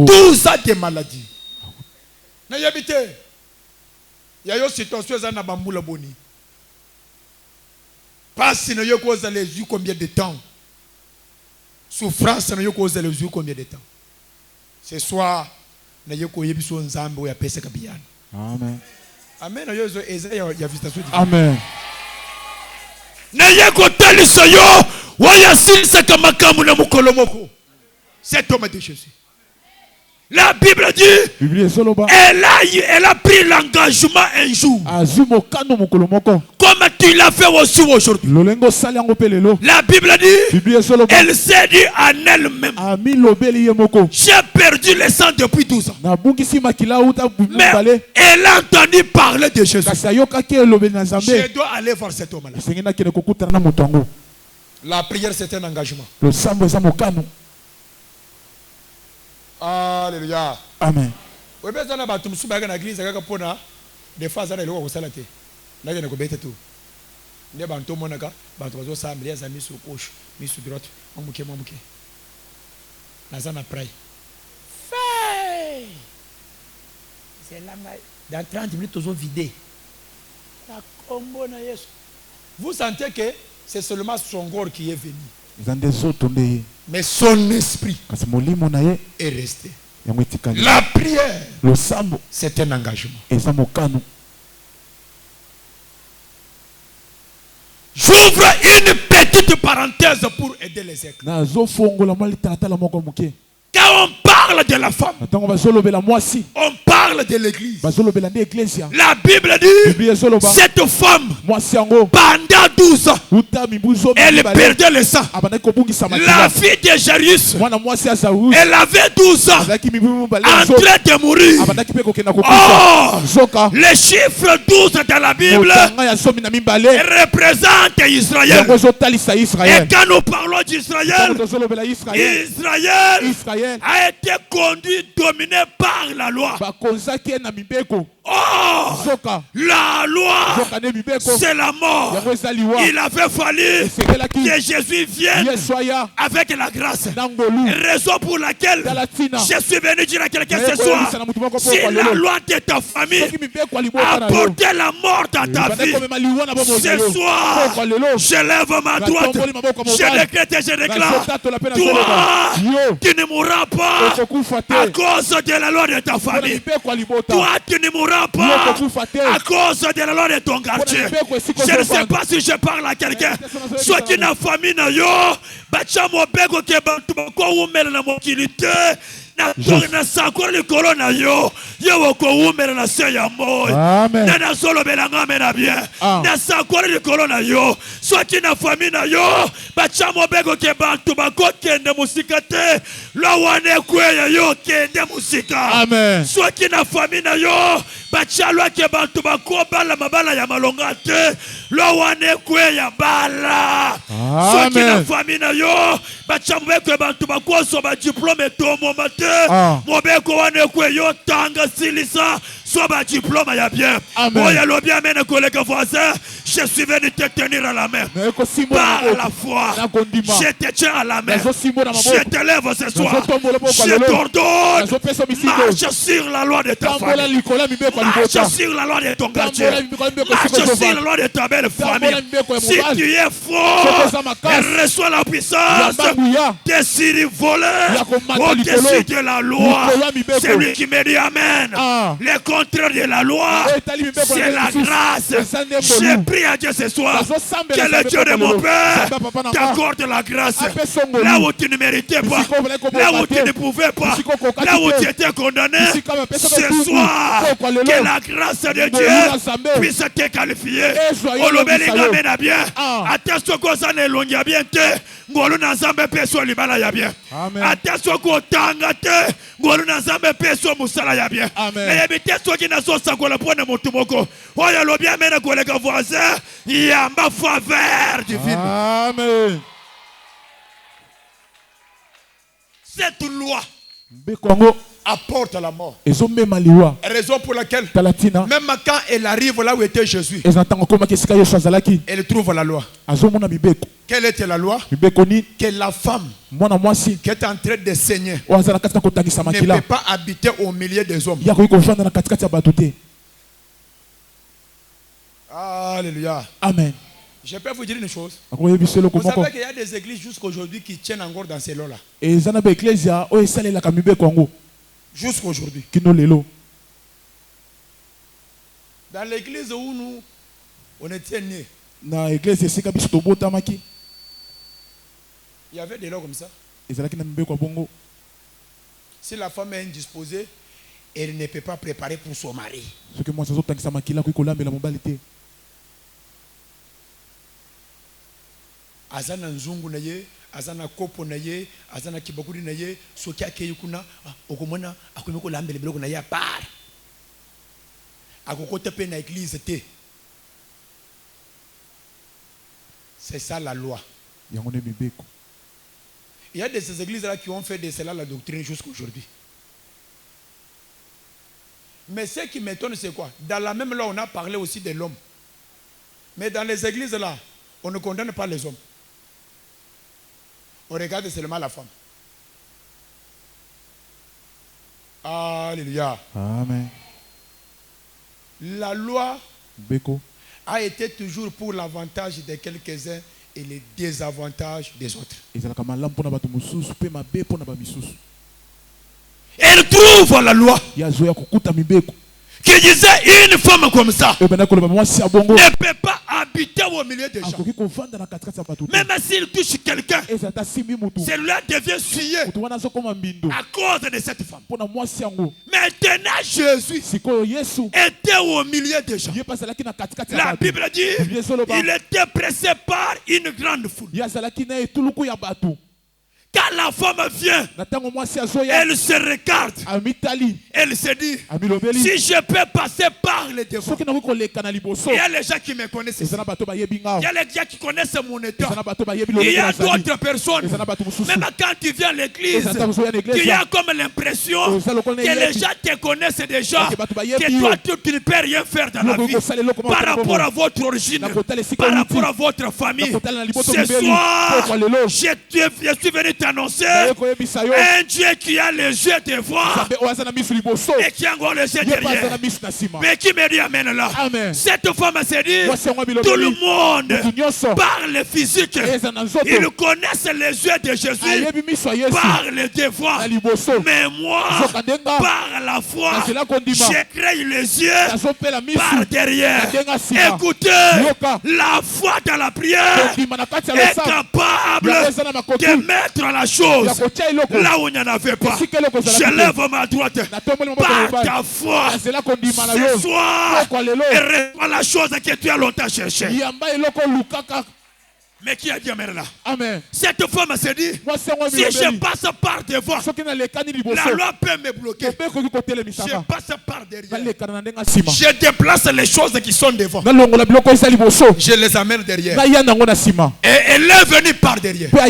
Tout ça des maladies. Il y a une situation qui est bamboula boni. Parce que nous cause les yeux combien de temps. Souffrance nous cause les yeux combien de temps. Ce soir, nous avons eu besoin de ya pesa kabiyana. Amen. Amen. Amen. Cet homme de Jésus. La Bible dit, elle a pris l'engagement un jour. Comme tu l'as fait aussi aujourd'hui. La Bible dit, elle s'est dit en elle-même, j'ai perdu le sang depuis 12 ans. Mais elle a entendu parler de Jésus. Je dois aller voir cet homme-là. La prière, c'est un engagement. Alléluia. Amen. Oui, mais ça n'a pas tout le monde dans l'église. Des fois, ça n'a pas de salade. Là, il y a un peu de tout. Il y a un peu de monde. Il y a un mis sur gauche, mis sur droite. On m'a dit. Là, ça n'a pas. Fait. C'est là, dans 30 minutes, ils ont vidé. La combo na Yesu. Vous sentez que c'est seulement son corps qui est venu. Mais son esprit est resté. La prière, c'est un engagement. J'ouvre une petite parenthèse pour aider les éclats. Quand on parle de la femme, on parle parle de l'église. La Bible dit, cette femme, pendant 12 ans, elle perdait le sang. La fille de Jairus, elle avait 12 ans, en train de mourir. Oh, le chiffre 12 dans la Bible représente Israël. Et quand nous parlons d'Israël, Israël a été conduit, dominé par la loi. Oh, la loi, c'est la mort. Il avait fallu que Jésus vienne avec la grâce. Raison pour laquelle je suis venu dire à quelqu'un ce soir, si la loi de ta famille a porté la mort dans ta vie, ce soir, je lève ma droite, je décrète et je déclare, toi, tu ne mourras pas à cause de la loi de ta famille. Toi, tu ne mourras pas à cause de la loi de ton quartier. Je ne sais pas si je parle à quelqu'un. Soit qui n'a famille na yo, bacha mo bego ke bantu bako umela na mokilité. Na sakora le corona yo ko umela na se ya moyo. Na solo belanga mena bien. Na sakora le corona yo. Soit qui n'a famille na yo, bacha mo bego ke bantu bako kende musikate. Lo wane kwe yo kende musika. Amen. Soit qui n'a famille na yo, bachalwa ke bantu bako bala mabala ya malonga te. Lo wane kwe ya bala. Soit qui n'a famille na yo, bachamwe ke bantu bako so ba diplôme to momate. Mobeko wane kwe yo tanga silisa so ba diplôme ya bien. Oya lo bien mena collègue voisin, je suis venu te tenir à la main. Par la foi, je te tiens à la main. Je te lève ce soir. Je t'ordonne, marche sur la loi de ta famille. Marche sur la loi de ton quartier. Marche sur la loi de ta belle famille. Si tu es fort, reçois la puissance de Syrie volée au-dessus de la loi. C'est lui qui me dit Amen. Le contraire de la loi, c'est la grâce. J'ai prié à Dieu ce soir que le Dieu de mon Père t'accorde la grâce. Là où tu ne méritais pas, là où tu ne pouvais pas, là où tu étais condamné, ce soir, que la grâce de Dieu puisse te qualifier. Olobelinga mena bien. Attention que ça ne longia bien te. Ngolu na nzambe peso libala ya bien. Attention que tanga te. Ngolu na nzambe peso musala ya bien. Mais ebite soki na so sakola pona mutu moko. Oya lo bien mena kolega voisin. Yamba faveur divine. Amen. Cette loi apporte la mort. Raison pour laquelle, même quand elle arrive là où était Jésus, elle trouve la loi. Quelle était la loi? Que la femme qui est en train de saigner ne peut pas habiter au milieu des hommes. Alléluia. Amen. Je peux vous dire une chose. Vous savez qu'il y a des églises jusqu'aujourd'hui qui tiennent encore dans ces lois-là. Jusqu'aujourd'hui. Dans l'église où nous on était nés, il y avait des lois comme ça. Si la femme est indisposée, elle ne peut pas préparer pour son mari. Azana nzungu na ye, azana kopo na ye, azana kibakuri na ye, soki akei kuna okomona akomeko lambele biloko na ye apart. Akokota pe na église te. C'est ça la loi. Il y a des églises là qui ont fait de cela la doctrine jusqu'aujourd'hui. Mais ce qui m'étonne c'est quoi? Dans la même loi on a parlé aussi de l'homme. Mais dans les églises là, on ne condamne pas les hommes. On regarde seulement la femme. Alléluia. Amen. La loi a été toujours pour l'avantage de quelques-uns et le désavantage des autres. Elle trouve la loi qui disait une femme comme ça ne ne peut pas habiter au milieu des gens. Même s'il touche quelqu'un, celui-là devient souillé à cause de cette femme. Maintenant, Jésus était au milieu des gens. La Bible dit il était pressé par une grande foule. Quand la femme vient, elle se regarde. Elle se dit, si je peux passer par les devants. Il y a les gens qui me connaissent. Il y a les gens qui connaissent mon état. Il y a d'autres personnes. Même quand tu viens à l'église, tu as comme l'impression que les gens te connaissent déjà. Que toi, tu ne peux rien faire dans la vie. Par rapport à votre origine, par rapport à votre famille. Ce soir, je suis venu t'annoncer un Dieu qui a les yeux devant et qui a encore les yeux derrière. Mais qui me dit amen là. Cette femme s'est dit, tout le monde parle physique. Ils connaissent les yeux de Jésus par le devant. Mais moi, par la foi, j'ai créé les yeux par derrière. Écoutez, la foi dans la prière est capable de mettre la chose là où il n'y en avait pas. Je lève ma droite par ta foi ce soir et reçois la chose que tu as longtemps cherché. Mais qui a dit amen là? Amen. Cette femme s'est dit, si je passe par devant, la loi peut me bloquer. Je passe par derrière. Je déplace les choses qui sont devant. Je les amène derrière. Et elle est venue par derrière. La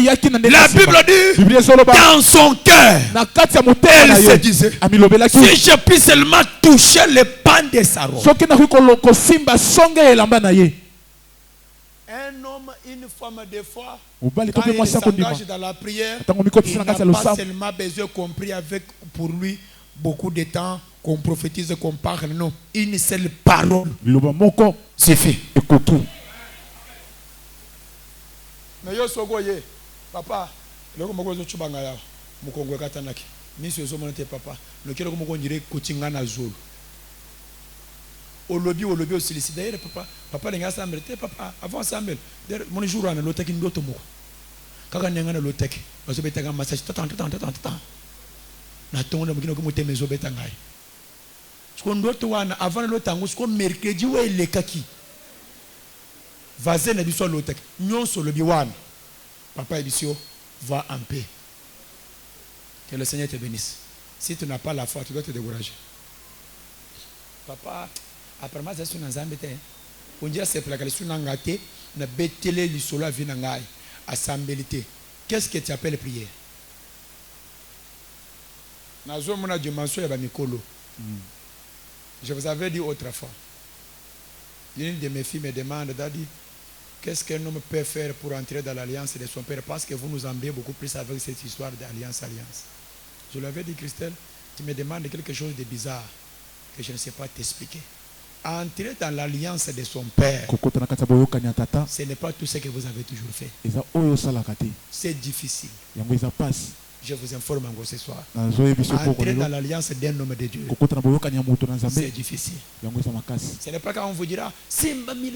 Bible dit, dans son cœur, elle se disait, si je puis seulement toucher les pans de sa robe. Un homme, une femme, des fois, quand il s'engage dans la prière, il n'a pas seulement besoin qu'on prie avec pour lui beaucoup de temps, qu'on prophétise, qu'on parle. Non, une seule parole c'est fait. Mais yo sogoye, papa, le ko zo chubanga ya, mukongwe katanaki. Miso zo monate papa, le kero ko ngire kuchinga na zolo. Au lobby aussi ici d'ailleurs papa les gars s'amène papa avant s'amène mon jour on a l'autre qui ndoto moko kaka nenga na l'autre bazo betanga massage tata na tongo mukino ko muteme zo betanga ai sko ndoto wana avant l'autre tango sko mercredi wa le kaki vazen na biso l'autre nyonso lobby wana papa ebisio va en paix, que le Seigneur te bénisse. Si tu n'as pas la foi tu dois te décourager. Papa après moi c'est une nzambete on dit c'est pour la question ngate na betele lisolo vina ngai assemblée. Qu'est-ce que tu appelles prière? Nazo mona dimension ya ba mikolo. Je vous avais dit autrefois. L'une de mes filles me demande Daddy, qu'est-ce qu'un homme peut faire pour entrer dans l'alliance de son père? Parce que vous nous embêtez beaucoup plus avec cette histoire d'alliance. Je lui avais dit, Christelle, tu me demandes quelque chose de bizarre que je ne sais pas t'expliquer. Entrer dans l'alliance de son père, ce n'est pas tout ce que vous avez toujours fait. C'est difficile. Je vous informe encore ce soir. Entrer dans l'alliance d'un homme de Dieu, c'est difficile. Ce n'est pas quand on vous dira Simba $1000,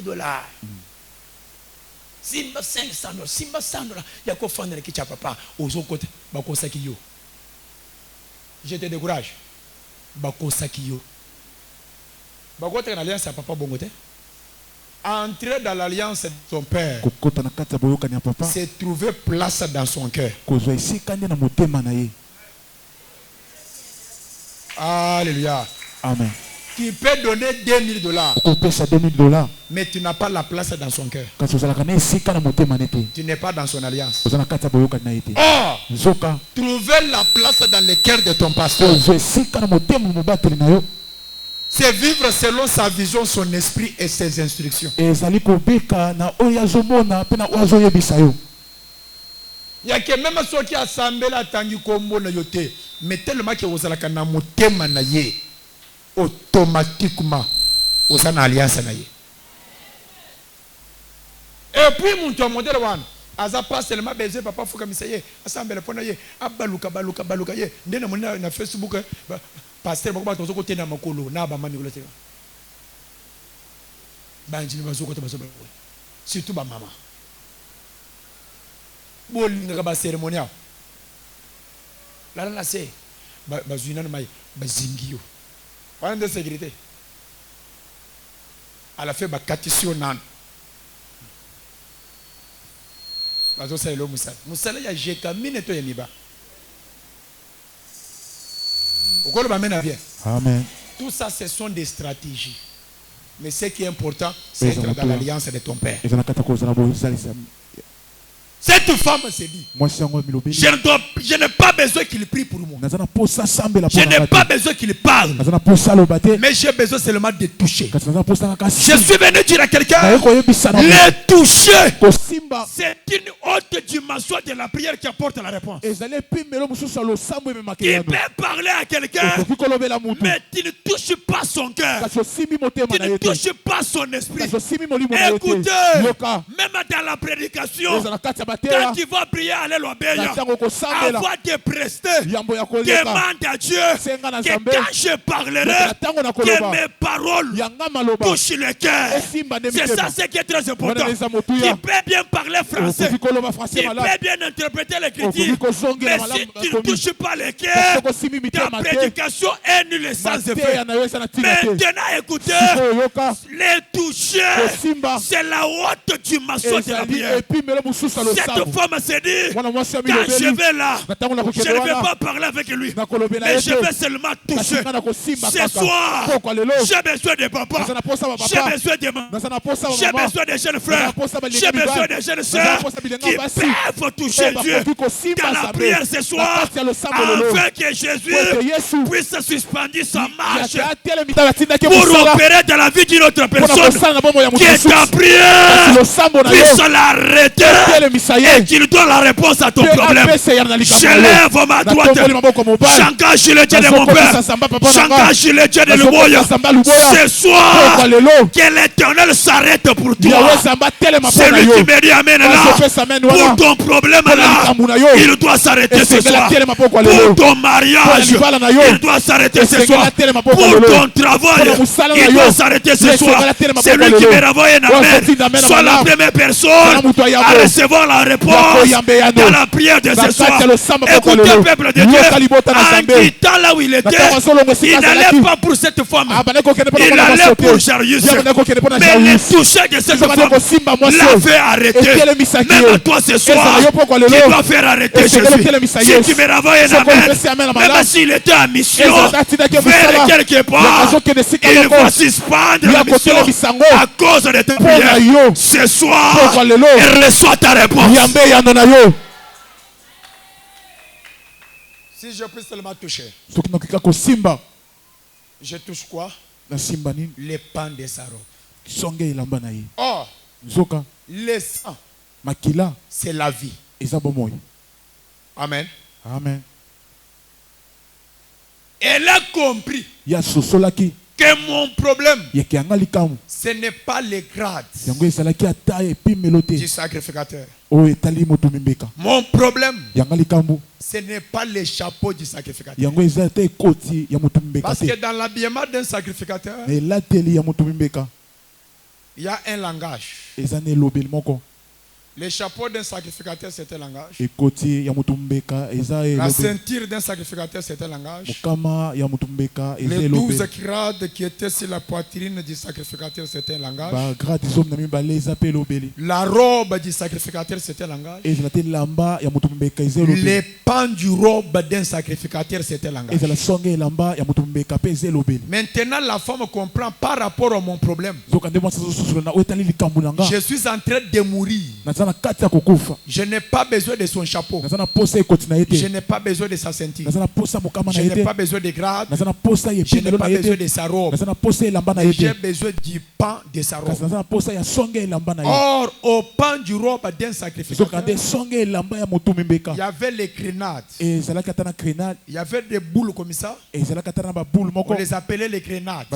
Simba 500, Simba 100 $. Il y a quoi faire avec qui papa aux autres côtés, Bakosaki yo. Je te décourage. Bakosaki yo. Bakote dans l'alliance à papa bongote. Entrer dans l'alliance de son père, c'est trouver place dans son cœur. Alléluia. Amen. Tu peux donner $2000, mais tu n'as pas la place dans son cœur. Tu n'es pas dans son alliance. Or, trouver la place dans le cœur de ton pasteur, c'est vivre selon sa vision, son esprit et ses instructions. Il y a que même ceux qui assemblent la tangi kombo na yote, mais tellement que vous allez kana motema na ye, automatiquement vous en alliance na ye. Et puis mon modèle one, Aza pas seulement baiser papa faut comme ça y est. Assemble pona ye. Abaluka ye. Ndena mona na Facebook pasteur bako bato côté na makolo na ba mami kolete. Ba njini bazo côté bazo. Surtout ba maman. Bol nga ba cérémonial. La c'est bazuna na mai bazingio. Pas de sécurité. À la fin ba katisio nan. Bazo sa elo musala. Musala ya jeka mine to yemiba. Okolo ba mena bien. Amen. Tout ça ce sont des stratégies. Mais ce qui est important, c'est être dans l'alliance de ton père. Cette femme s'est dit, je n'ai pas besoin qu'il prie pour moi. Je n'ai pas besoin qu'il parle. Mais j'ai besoin seulement de toucher. Je suis venu dire à quelqu'un, le toucher, c'est une haute dimension de la prière qui apporte la réponse. Il peut parler à quelqu'un, mais tu ne touches pas son cœur. Tu ne touches pas son esprit. Écoutez, même dans la prédication, quand tu vas prier, alléluia, avant de prester, demande à Dieu que quand je parlerai, que mes paroles touchent le cœur. C'est ça ce qui est très important. Tu peux bien parler français, tu peux bien interpréter l'écriture, mais si tu ne touches pas le cœur, ta prédication est nulle sans effet. Maintenant, écoutez, les toucher, c'est la haute dimension de la prière. Cette femme s'est dit, quand je vais là, je ne vais pas parler avec lui, mais je vais seulement toucher. Ce soir, j'ai besoin de papa, j'ai besoin de maman, j'ai besoin de jeunes frères, j'ai besoin de jeunes sœurs qui peuvent toucher Dieu dans la prière ce soir, afin que Jésus puisse suspendre sa marche pour opérer dans la vie d'une autre personne, que ta prière puisse l'arrêter et qu'il donne la réponse à ton problème. Je lève ma droite, j'engage le Dieu de mon père, j'engage le Dieu de l'Uboya. Ce soir, que l'Éternel s'arrête pour toi. Celui qui me dit amen là, pour ton problème là, il doit s'arrêter ce soir. Pour ton mariage, il doit s'arrêter ce soir. Pour ton travail, il doit s'arrêter ce soir. Celui qui me renvoie un amen, soit la première personne à recevoir la réponse dans la prière de ce soir. Écoutez, peuple de Dieu, en quittant là où il était, il n'allait pas pour cette femme, il allait pour Jarius. Mais le toucher de cette femme l'a fait arrêter. Même toi ce soir, tu dois faire arrêter Jésus. Si tu me renvoies un amen, même s'il était en mission, vers quelque part, il va suspendre la mission à cause de ta prière. Ce soir, il reçoit ta réponse. Si je peux seulement toucher, je touche quoi? Les pans de Saro. Or, le sang, c'est la vie. Amen. Amen. Elle a compris que mon problème, ce n'est pas le grade du sacrificateur. Mon problème, ce n'est pas le chapeau du sacrificateur. Parce que dans l'habillement d'un sacrificateur, il y a un langage. Le chapeau d'un sacrificateur, c'est un langage. La ceinture d'un sacrificateur, c'est un langage. Les 12 grades qui étaient sur la poitrine du sacrificateur, c'est un langage. La robe du sacrificateur, c'est un langage. Les pans du robe d'un sacrificateur, c'est un langage. Maintenant, la femme comprend par rapport à mon problème. Je suis en train de mourir. Je n'ai pas besoin de son chapeau. Je n'ai pas besoin de sa ceinture. Je n'ai pas besoin de grade. Je n'ai pas besoin de sa robe. J'ai besoin du pan de sa robe. Or, au pan du robe d'un sacrificateur, il y avait les grenades. Il y avait des boules comme ça. On les appelait les grenades.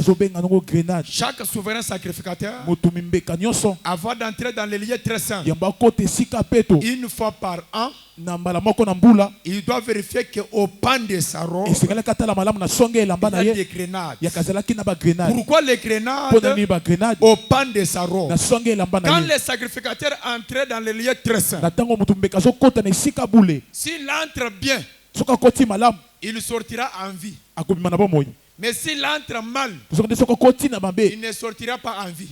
Chaque souverain sacrificateur, avant d'entrer dans les lieux très saints, une fois par an, il doit vérifier qu'au pan de sa robe, il y a des grenades. Pourquoi les grenades au pan de sa robe? Quand les sacrificateurs entraient dans le lieu très saint, s'il entre bien, il sortira en vie. Mais s'il entre mal, il ne sortira pas en vie.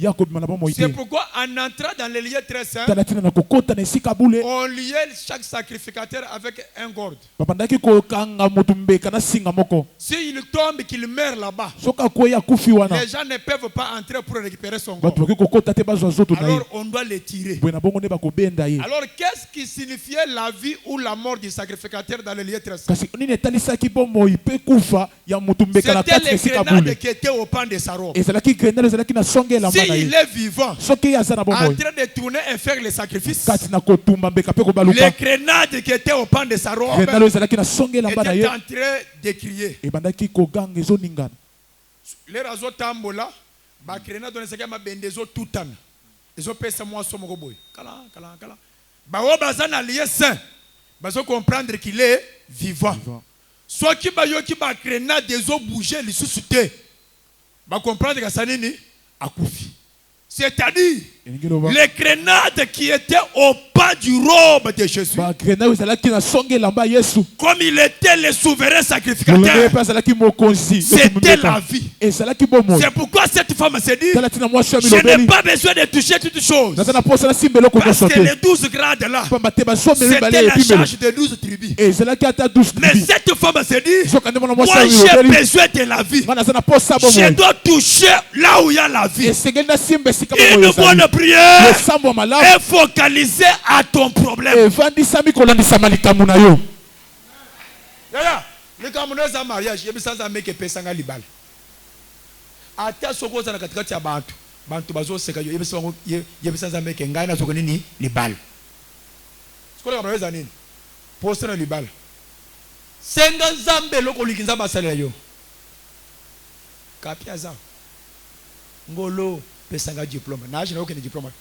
C'est pourquoi en entrant dans les lieux très saints, on liait chaque sacrificateur avec un corde. S'il tombe, qu'il meurt là-bas, les gens ne peuvent pas entrer pour récupérer son corps. Alors on doit les tirer. Alors qu'est-ce qui signifiait la vie ou la mort du sacrificateur dans les lieux très saints? C'était les grenades qui étaient au pan de sa robe. S'il est vivant, en train de tourner et faire les sacrifices, les grenades qui étaient au pan de sa robe étaient en train de crier. Les razo tambola, ba grenade on esaka mabendezo tutana. Ezo pesa moi somo boy. Kala. Ba obazana lié saint. Bazo comprendre qu'il est vivant. Soit qui ba yo qui ba grenade des eaux bouger les sous-souté. Ba comprendre que ça nini akufi. C'est-à-dire les grenades qui étaient au pas du robe de Jésus. Comme il était le souverain sacrificateur, c'était la vie. C'est pourquoi cette femme s'est dit, je n'ai pas besoin de toucher toutes choses. Parce que les 12 grades là, c'était la charge de 12 tribus. Mais cette femme s'est dit, moi j'ai besoin de la vie. Je dois toucher là où il y a la vie. Une bonne prière est focalisée à ton problème. Le camerounais a mariage, il y a sans amis qui pèsent un libal. À tel soko za na katikati ya bantu, bantu bazo seka yo, il y a sans amis qui ngana soko nini libal. Soko la camerounais anini, poste na libal. Senga zambe loko likinza basale yo. Kapia za. Ngolo pesanga diplôme. Naje na aucun diplôme.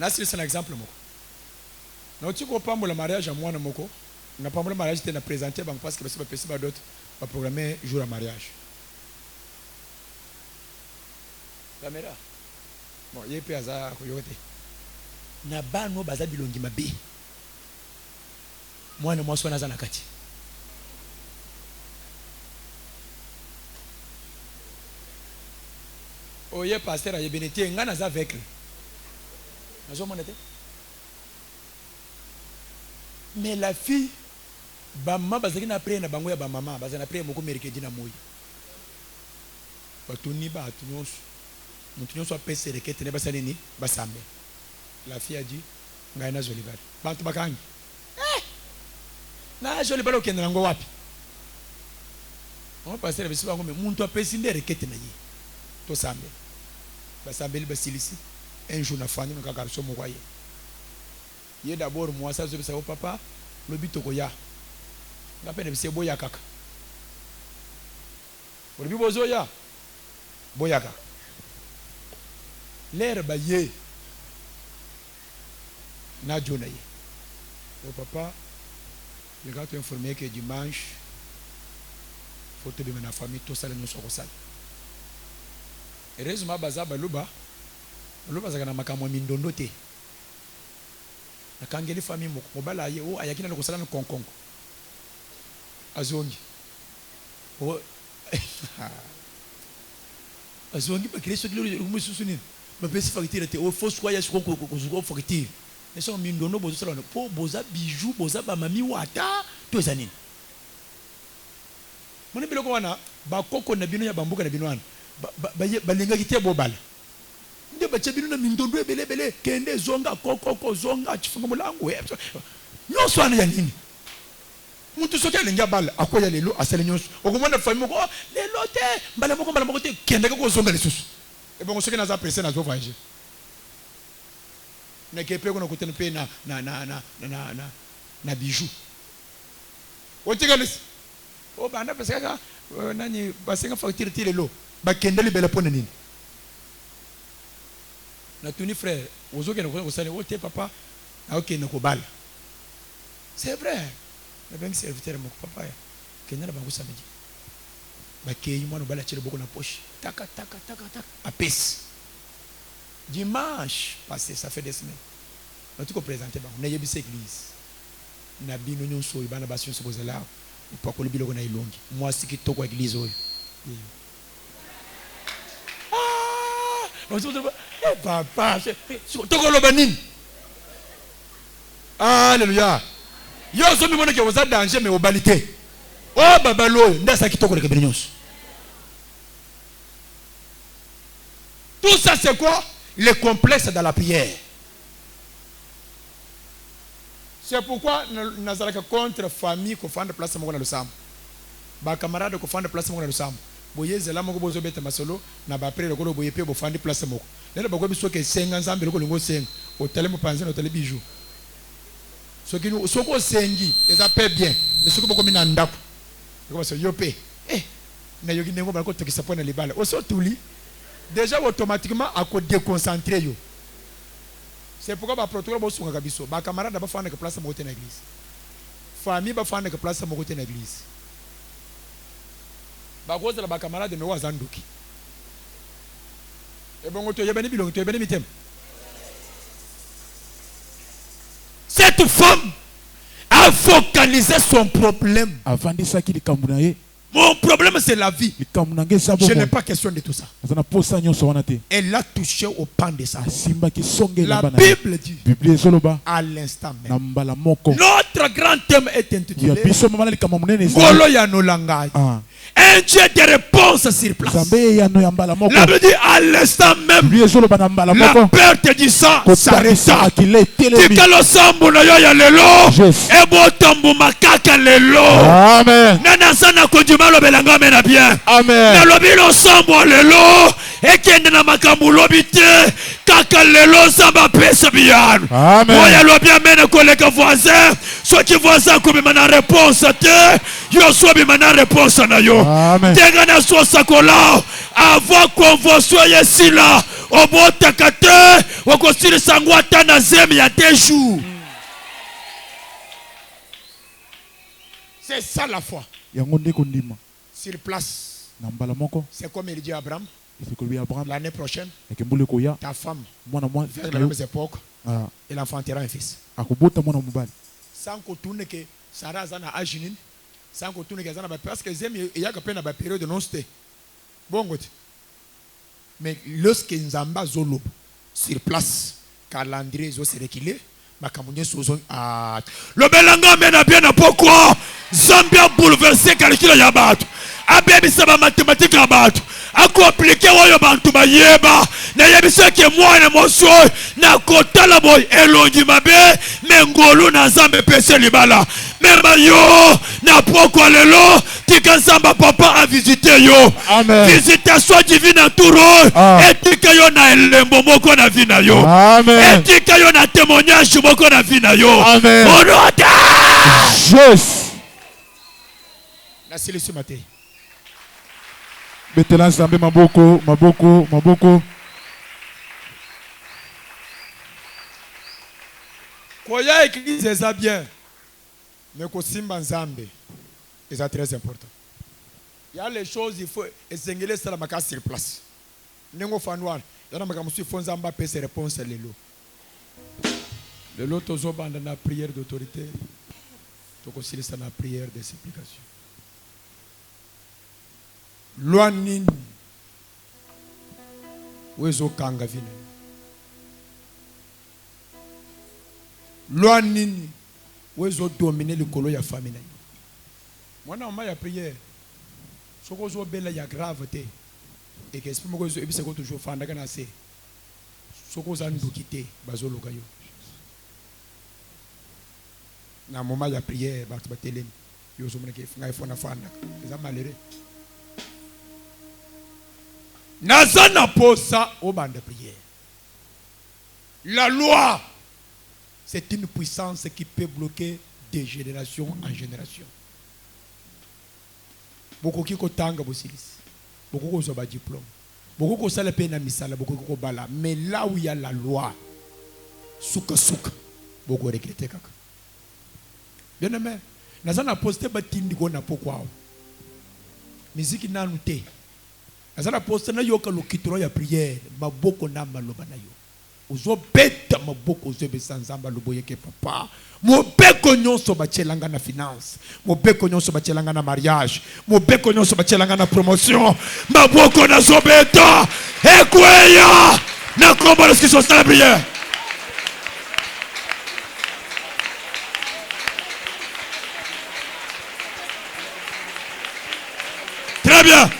C'est un exemple. Nous tu comprends le mariage à moi, on n'a pas le mariage qui est présenté parce que c'est pas d'autres va programmer jour à mariage. Caméra. Bon, il y a peu hasard koyote. Na ba no baza bilongi mabe. Moi na moi so na za na kati. Oye pasteur a yebinité ngana za avec. Mais la fille, maman, parce qu'elle a pris na bango ya ba maman, parce qu'elle a pris moko merikedi na moyi. Batuni ba atunyo, mutunyo so pese rekete ne basali ni basambe. La fille a dit, ngaina jolibal. Bantu bakangi. Na jolibal okenda ngo wapi? On passer bisi bango me muntu apesi nde rekete na yi. To sambe. Basambe basilisi. Un jour, na famille, nous avons fait un il y a d'abord moi, ça, je vais savoir, papa, le but est que ya. On appelle le boya kaka. Le but est ya. Boya kaka. L'air baillé. Na jonaye. Le papa, le gars t'a informé que dimanche, il faut te bien la famille, tout ça, nous sommes au heureusement, baza baluba. Lo bazaka na makamwa mindondo te nakangeli famille mobala ye o ayakina na kosala na konkongo azongi o azongi ba kreso kilo mususu ni ba pesi facture te o fo swa ya siko ko facture mais so mindondo bozo sala po boza bijou boza ba mami wata to zanini moni biloko wana ba koko na bino ya bambuka na bino wana ba lenga kite bobala nde bachabinu na mindondo ebele kende zonga kokoko zonga chifunga mulangu nyonso ana ya nini muntu soki alingi abala akoya lelo asali nyonso okomona famille moko lelo te mbala moko te kendeka kozonga lisusu ebongo soki naza presse nazo voyager nekepe kono kotena pe na bijou otigalisi o banda pesa kaka nani basenga facture ti lelo bakende libele pona nini Na tuni frère, ozo ke na kosala o te papa, na ok na kobala. C'est vrai. Na bengi serviteur mon papa ya. Kenya na bango samedi. Ba keyi mwana bala tshele boko na poche. Taka taka taka taka. Apes. Dimanche passé, ça fait des semaines. On tout présenté bango na yebisa église. Na bino nyonso ibana basio so bozala. Pour que le biloko na ilongi. Moi si kitoko église oyo. Papa, alléluia. Yo zomi mona ke oza danger mais obalité. Oh babalo, ndasa kitoko le kebenyos. Tout ça c'est quoi? Le complexe dans la prière. C'est pourquoi nazalaka contre famille ko fanda place moko na lusam. Ba camarade ko fanda place moko na lusam. Boyeze la moko bozo beta masolo na ba prière ko boye pe bo fandi place moko. Lelo ba ko biso ke senga nzambe ko lingo senga. Hôtel mo panze na hôtel bijou. Soki nous soko sengi, eza pe bien. Mais soko boko mina ndako. Ko so yope. Na yogi nengo ba ko tokisa pona libala. Oso tuli. Déjà automatiquement à ko déconcentrer yo. C'est pourquoi ba protocole bo sunga kabiso. Ba camarade ba fanda ke place mo na église. Famille ba fanda ke place mo na église. Ba koza la ba camarade me wazanduki. Et bon to yebani bilongo to yebani mitem. Cette femme a focalisé son problème. Mon problème c'est la vie. Je n'ai pas question de tout ça. Elle a touché au pan de ça. La Bible dit à l'instant même. Notre grand thème est intitulé Golo ya no langage. Un Dieu de réponse sur place. La Bible dit à l'instant même. La perte du sang s'arrêta. Tikalo sambu na yo ya lelo. Ebo tambu makaka lelo. Amen. Nana sana kujuma lo belanga mena bien. Amen. Na lobilo sambu lelo. Ekende na makambu lobite. Kaka lelo samba pesa bien. Amen. Moya lo bien mena koleka voisin. Ceux qui voisin comme mana réponse te. Yo sobi mana réponse na yo. Amen. Tenga na so sakola. Avant convention yesi la. Obota kate. Wakosiri sangwata na zemi ya 2 jours. C'est ça la foi. Sur place. C'est comme il dit à Abraham. L'année prochaine, ta femme, vers la même époque, elle enfantera un fils. Sans qu'on tourne que Sarah a agini, sans qu'on tourne que Sarah parce que il y a une période de non-sté. Bon, mais lorsque Nzamba Zolo sur place, calendrier se reculé, le belanga mena bien à pourquoi Zambia bouleversé calcul ya batu abebi saba mathématique ya batu a compliqué oyo bantu bayeba na yebisa ke mwana moso na kotala boy elongi mabe mengolu na Zambe pese libala mema yo na pourquoi lelo tika Nzamba papa a visité yo. Amen. Visitation divine en touro et tika yo na elembo moko na vie na yo. Amen. Et tika yo na témoignage moko na vie na yo. Amen. Au nom de Jésus. La sélection matin. Betela Nzambe maboko, maboko, maboko. Koya église est bien. Mais ko simba Nzambe, c'est très important. Il y a les choses il faut esengele sala maka sur place. Nengo fanwan, yana makamusu fo Nzamba pe ses réponses lelo. Lelo tozo banda na prière d'autorité. Toko silisa na prière de supplication. Loi nini wezo kanga vina. Loi nini wezo dominer le kolo ya famille. Mwana mama ya prière. Soko zo bela ya gravité. Et que esprit moko zo ebise ko toujours fanda kana se. Soko za ndokité bazo lokayo. Na mama ya prière ba telemi. Yo zo mona ke ngai fona fanda. Eza malheureux. Nazana posa au banc de prière. La loi, c'est une puissance qui peut bloquer de génération en génération. Beaucoup qui kotanga bosilis, beaucoup qui ont diplôme, Beaucoup de salé peine à misala, beaucoup de bala. Mais là où il y a la loi, souka souka, beaucoup de regretter kaka. Bien aimé, nous avons posté batindi ko na pourquoi. Musique na nuté. Nous avons posté na yoka lo kitro ya prière, maboko na maloba na yo. Uzo beta maboko zo besanzamba loboye ke papa. Mobeko nyonso bachelanga na finance, mobeko nyonso bachelanga na mariage, mobeko nyonso bachelanga na promotion, maboko na sobeta ekweya na kombo de ce qui sont dans la prière. Très bien.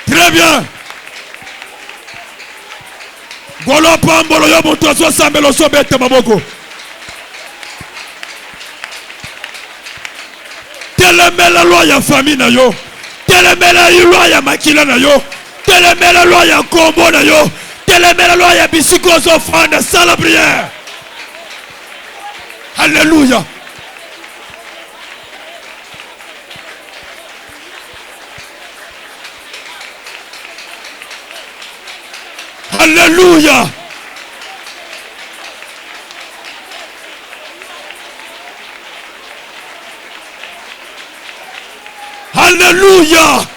Très bien. Golo pambolo yo moto so sambelo so bete maboko. Telemela loi ya famille na yo. Telemela loi ya makila na yo. Telemela loi ya kombo na yo. Telemela loi ya bisiko so fanda sala prière. Alléluia. Alléluia. Alléluia.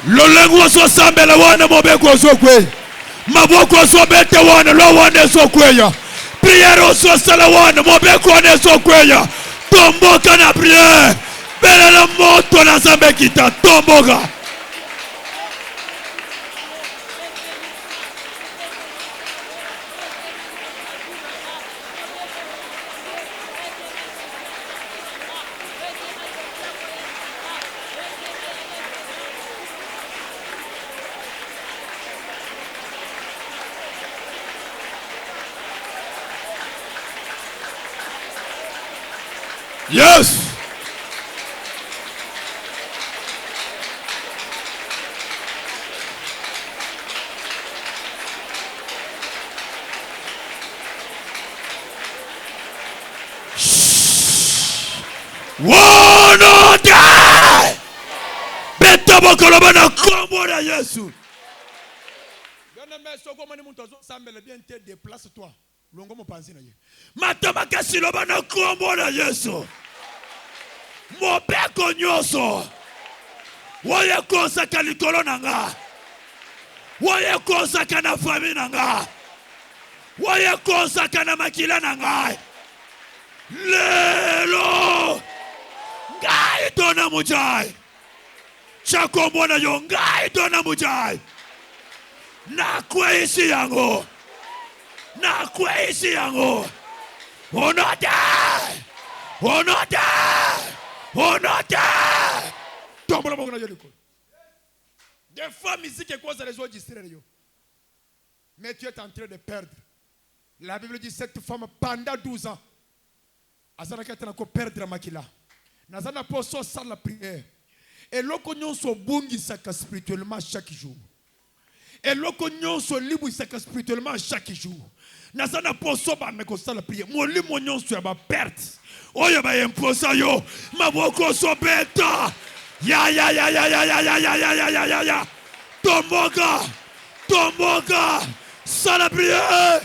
Lolengo so sambela wana mobeko so kwe. Maboko so bete wana lo wana so kweya. Prière so sala wana mobeko wana so kweya. Tomboka na prière. Bela la moto na zambe kita tomboka. Yes. Wono die. Beta bokolo bana kombo na Yesu. Yona meso ko mani muntu zo sambele bien te déplace-toi. Longo mo panzi na ye. Matama kasilo bana kombo na Yesu. Mobeko nyoso. Woye kosa kalikolo nanga. Woye kosa kana famille nanga. Woye kosa kana makila nanga. Lelo. Ngai dona mujai. Chakombo na yo ngai dona mujai. Na kwesi yango. Na kwesi yango. Onoda. Onoda. Onoda. Tombola mongona yo liko. Des fois musique est cause les autres yo. Mais tu es en train de perdre. La Bible dit cette femme pendant 12 ans. Azana katana ko perdre makila. Nazana poso sala la prière. Et l'okonyon so bungi saka spirituellement chaque jour. Et l'okonyon so libu saka spirituellement chaque jour. Nazana poso ba meko sala la prière. Mo li monyon so ba perte. Oyo ba imposa yo. Maboko so beta. Ya. Tomboka. Sala la prière.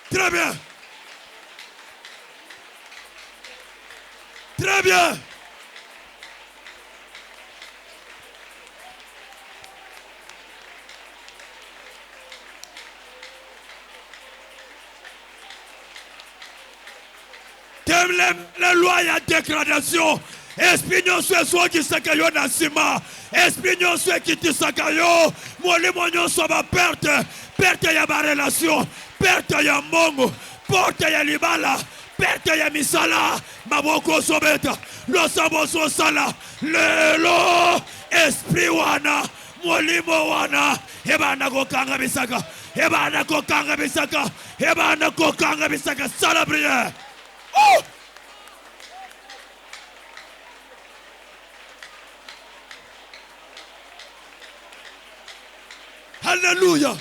Très bien. Très bien. T'aimes les lois et la dégradation. Espignon soit soit qui s'accueille dans le ciment. Espignon soit qui te s'accueille. Moi, les moyens sont ma perte. Perte ya ma relation. Perte ya mongo. Porte ya libala. Perte ya misala. Maboko sobeta. Lo sabo so sala. Lelo. Esprit wana. Molimo wana. Ebana kokanga bisaka. Ebana kokanga bisaka. Ebana kokanga bisaka. Sala prière. Oh! Alléluia.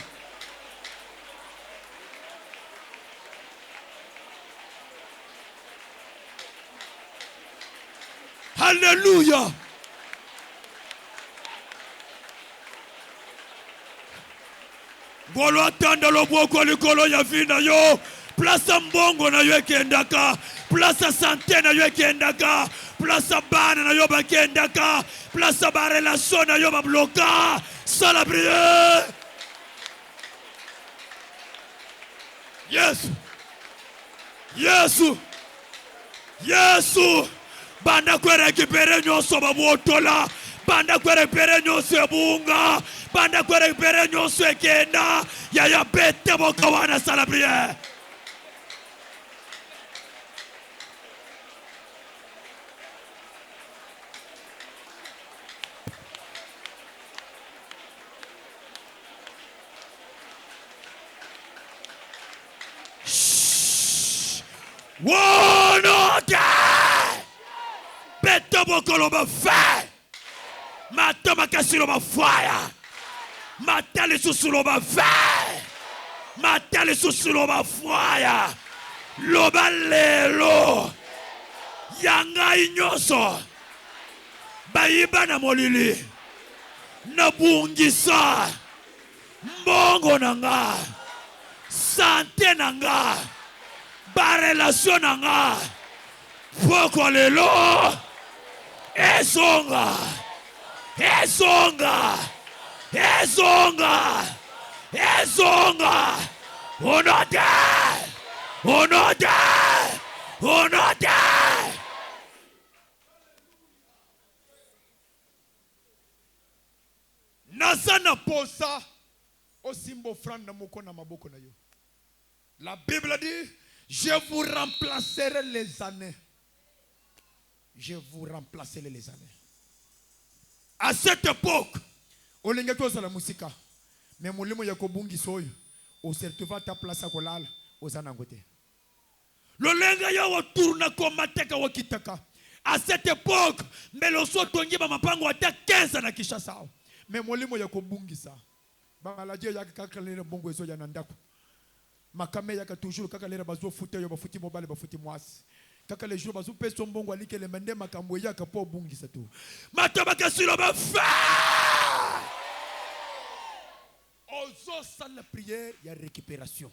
Alléluia. Golo atanda loboko likolo ya vina yo. Place mbongo na yo ekendaka. Place santé na yo ekendaka. Place bana na yo bakendaka. Place ba relation na yo babloka. Sans la prière. Yesu. Yesu. Yesu. Banda kwe récupérer nyonso babotola. Banda kwe récupérer nyonso ebunga. Banda kwe récupérer nyonso ekenda. Yaya bete bokawana sans la prière. Wonote Beto bokolo ba fire Mata makasilo ba fire Mata le susulo ba fire Mata le susulo ba fire Loba lelo Yanga inyoso Bayiba na molili Nabungisa Mbongo nanga Sante nanga ba relation nanga Foko lelo Esonga Esonga Esonga Esonga Onote Onote Onote Nazana posa Osimbo fran na moko na maboko na yo. La Bible dit je vous remplacerai les années. Je vous remplacerai les années. À cette époque, au lingeto za la musika, mais molimo ya kobungi soyo, au serteva ta place à kolala, aux anangote. Le lenga ya wa tourna komateka wa kitaka. À cette époque, mais le so tongi ba mapango ata 15 na Kinshasa. Mais molimo ya kobungi sa. Ba maladie ya kakalele bongo ezo ya nandako. Makame yaka toujours kaka lera bazo futa yo bafuti mobile bafuti mwasi kaka les jours bazo peso mbongo alike le mende makambo yaka po bungi sato mataba kasilo ba fa ozo sala la prière ya récupération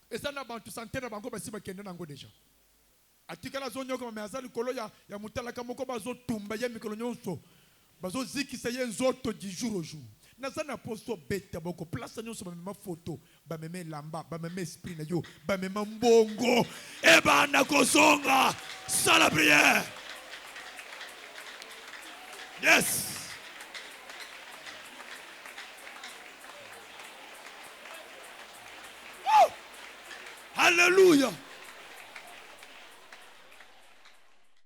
et ça na bantu santé na bango basima kende nango déjà atikala zonyo ko meazali kolo ya mutala kamoko bazo tumba ya mikolo nyonso bazo zikisa ye nzoto du jour au jour. Nazana posto beta boko place nyonso ba mema photo ba meme lamba ba meme esprit na yo ba mema mbongo e ba na kozonga sans la prière. Yes. Oh! Alléluia.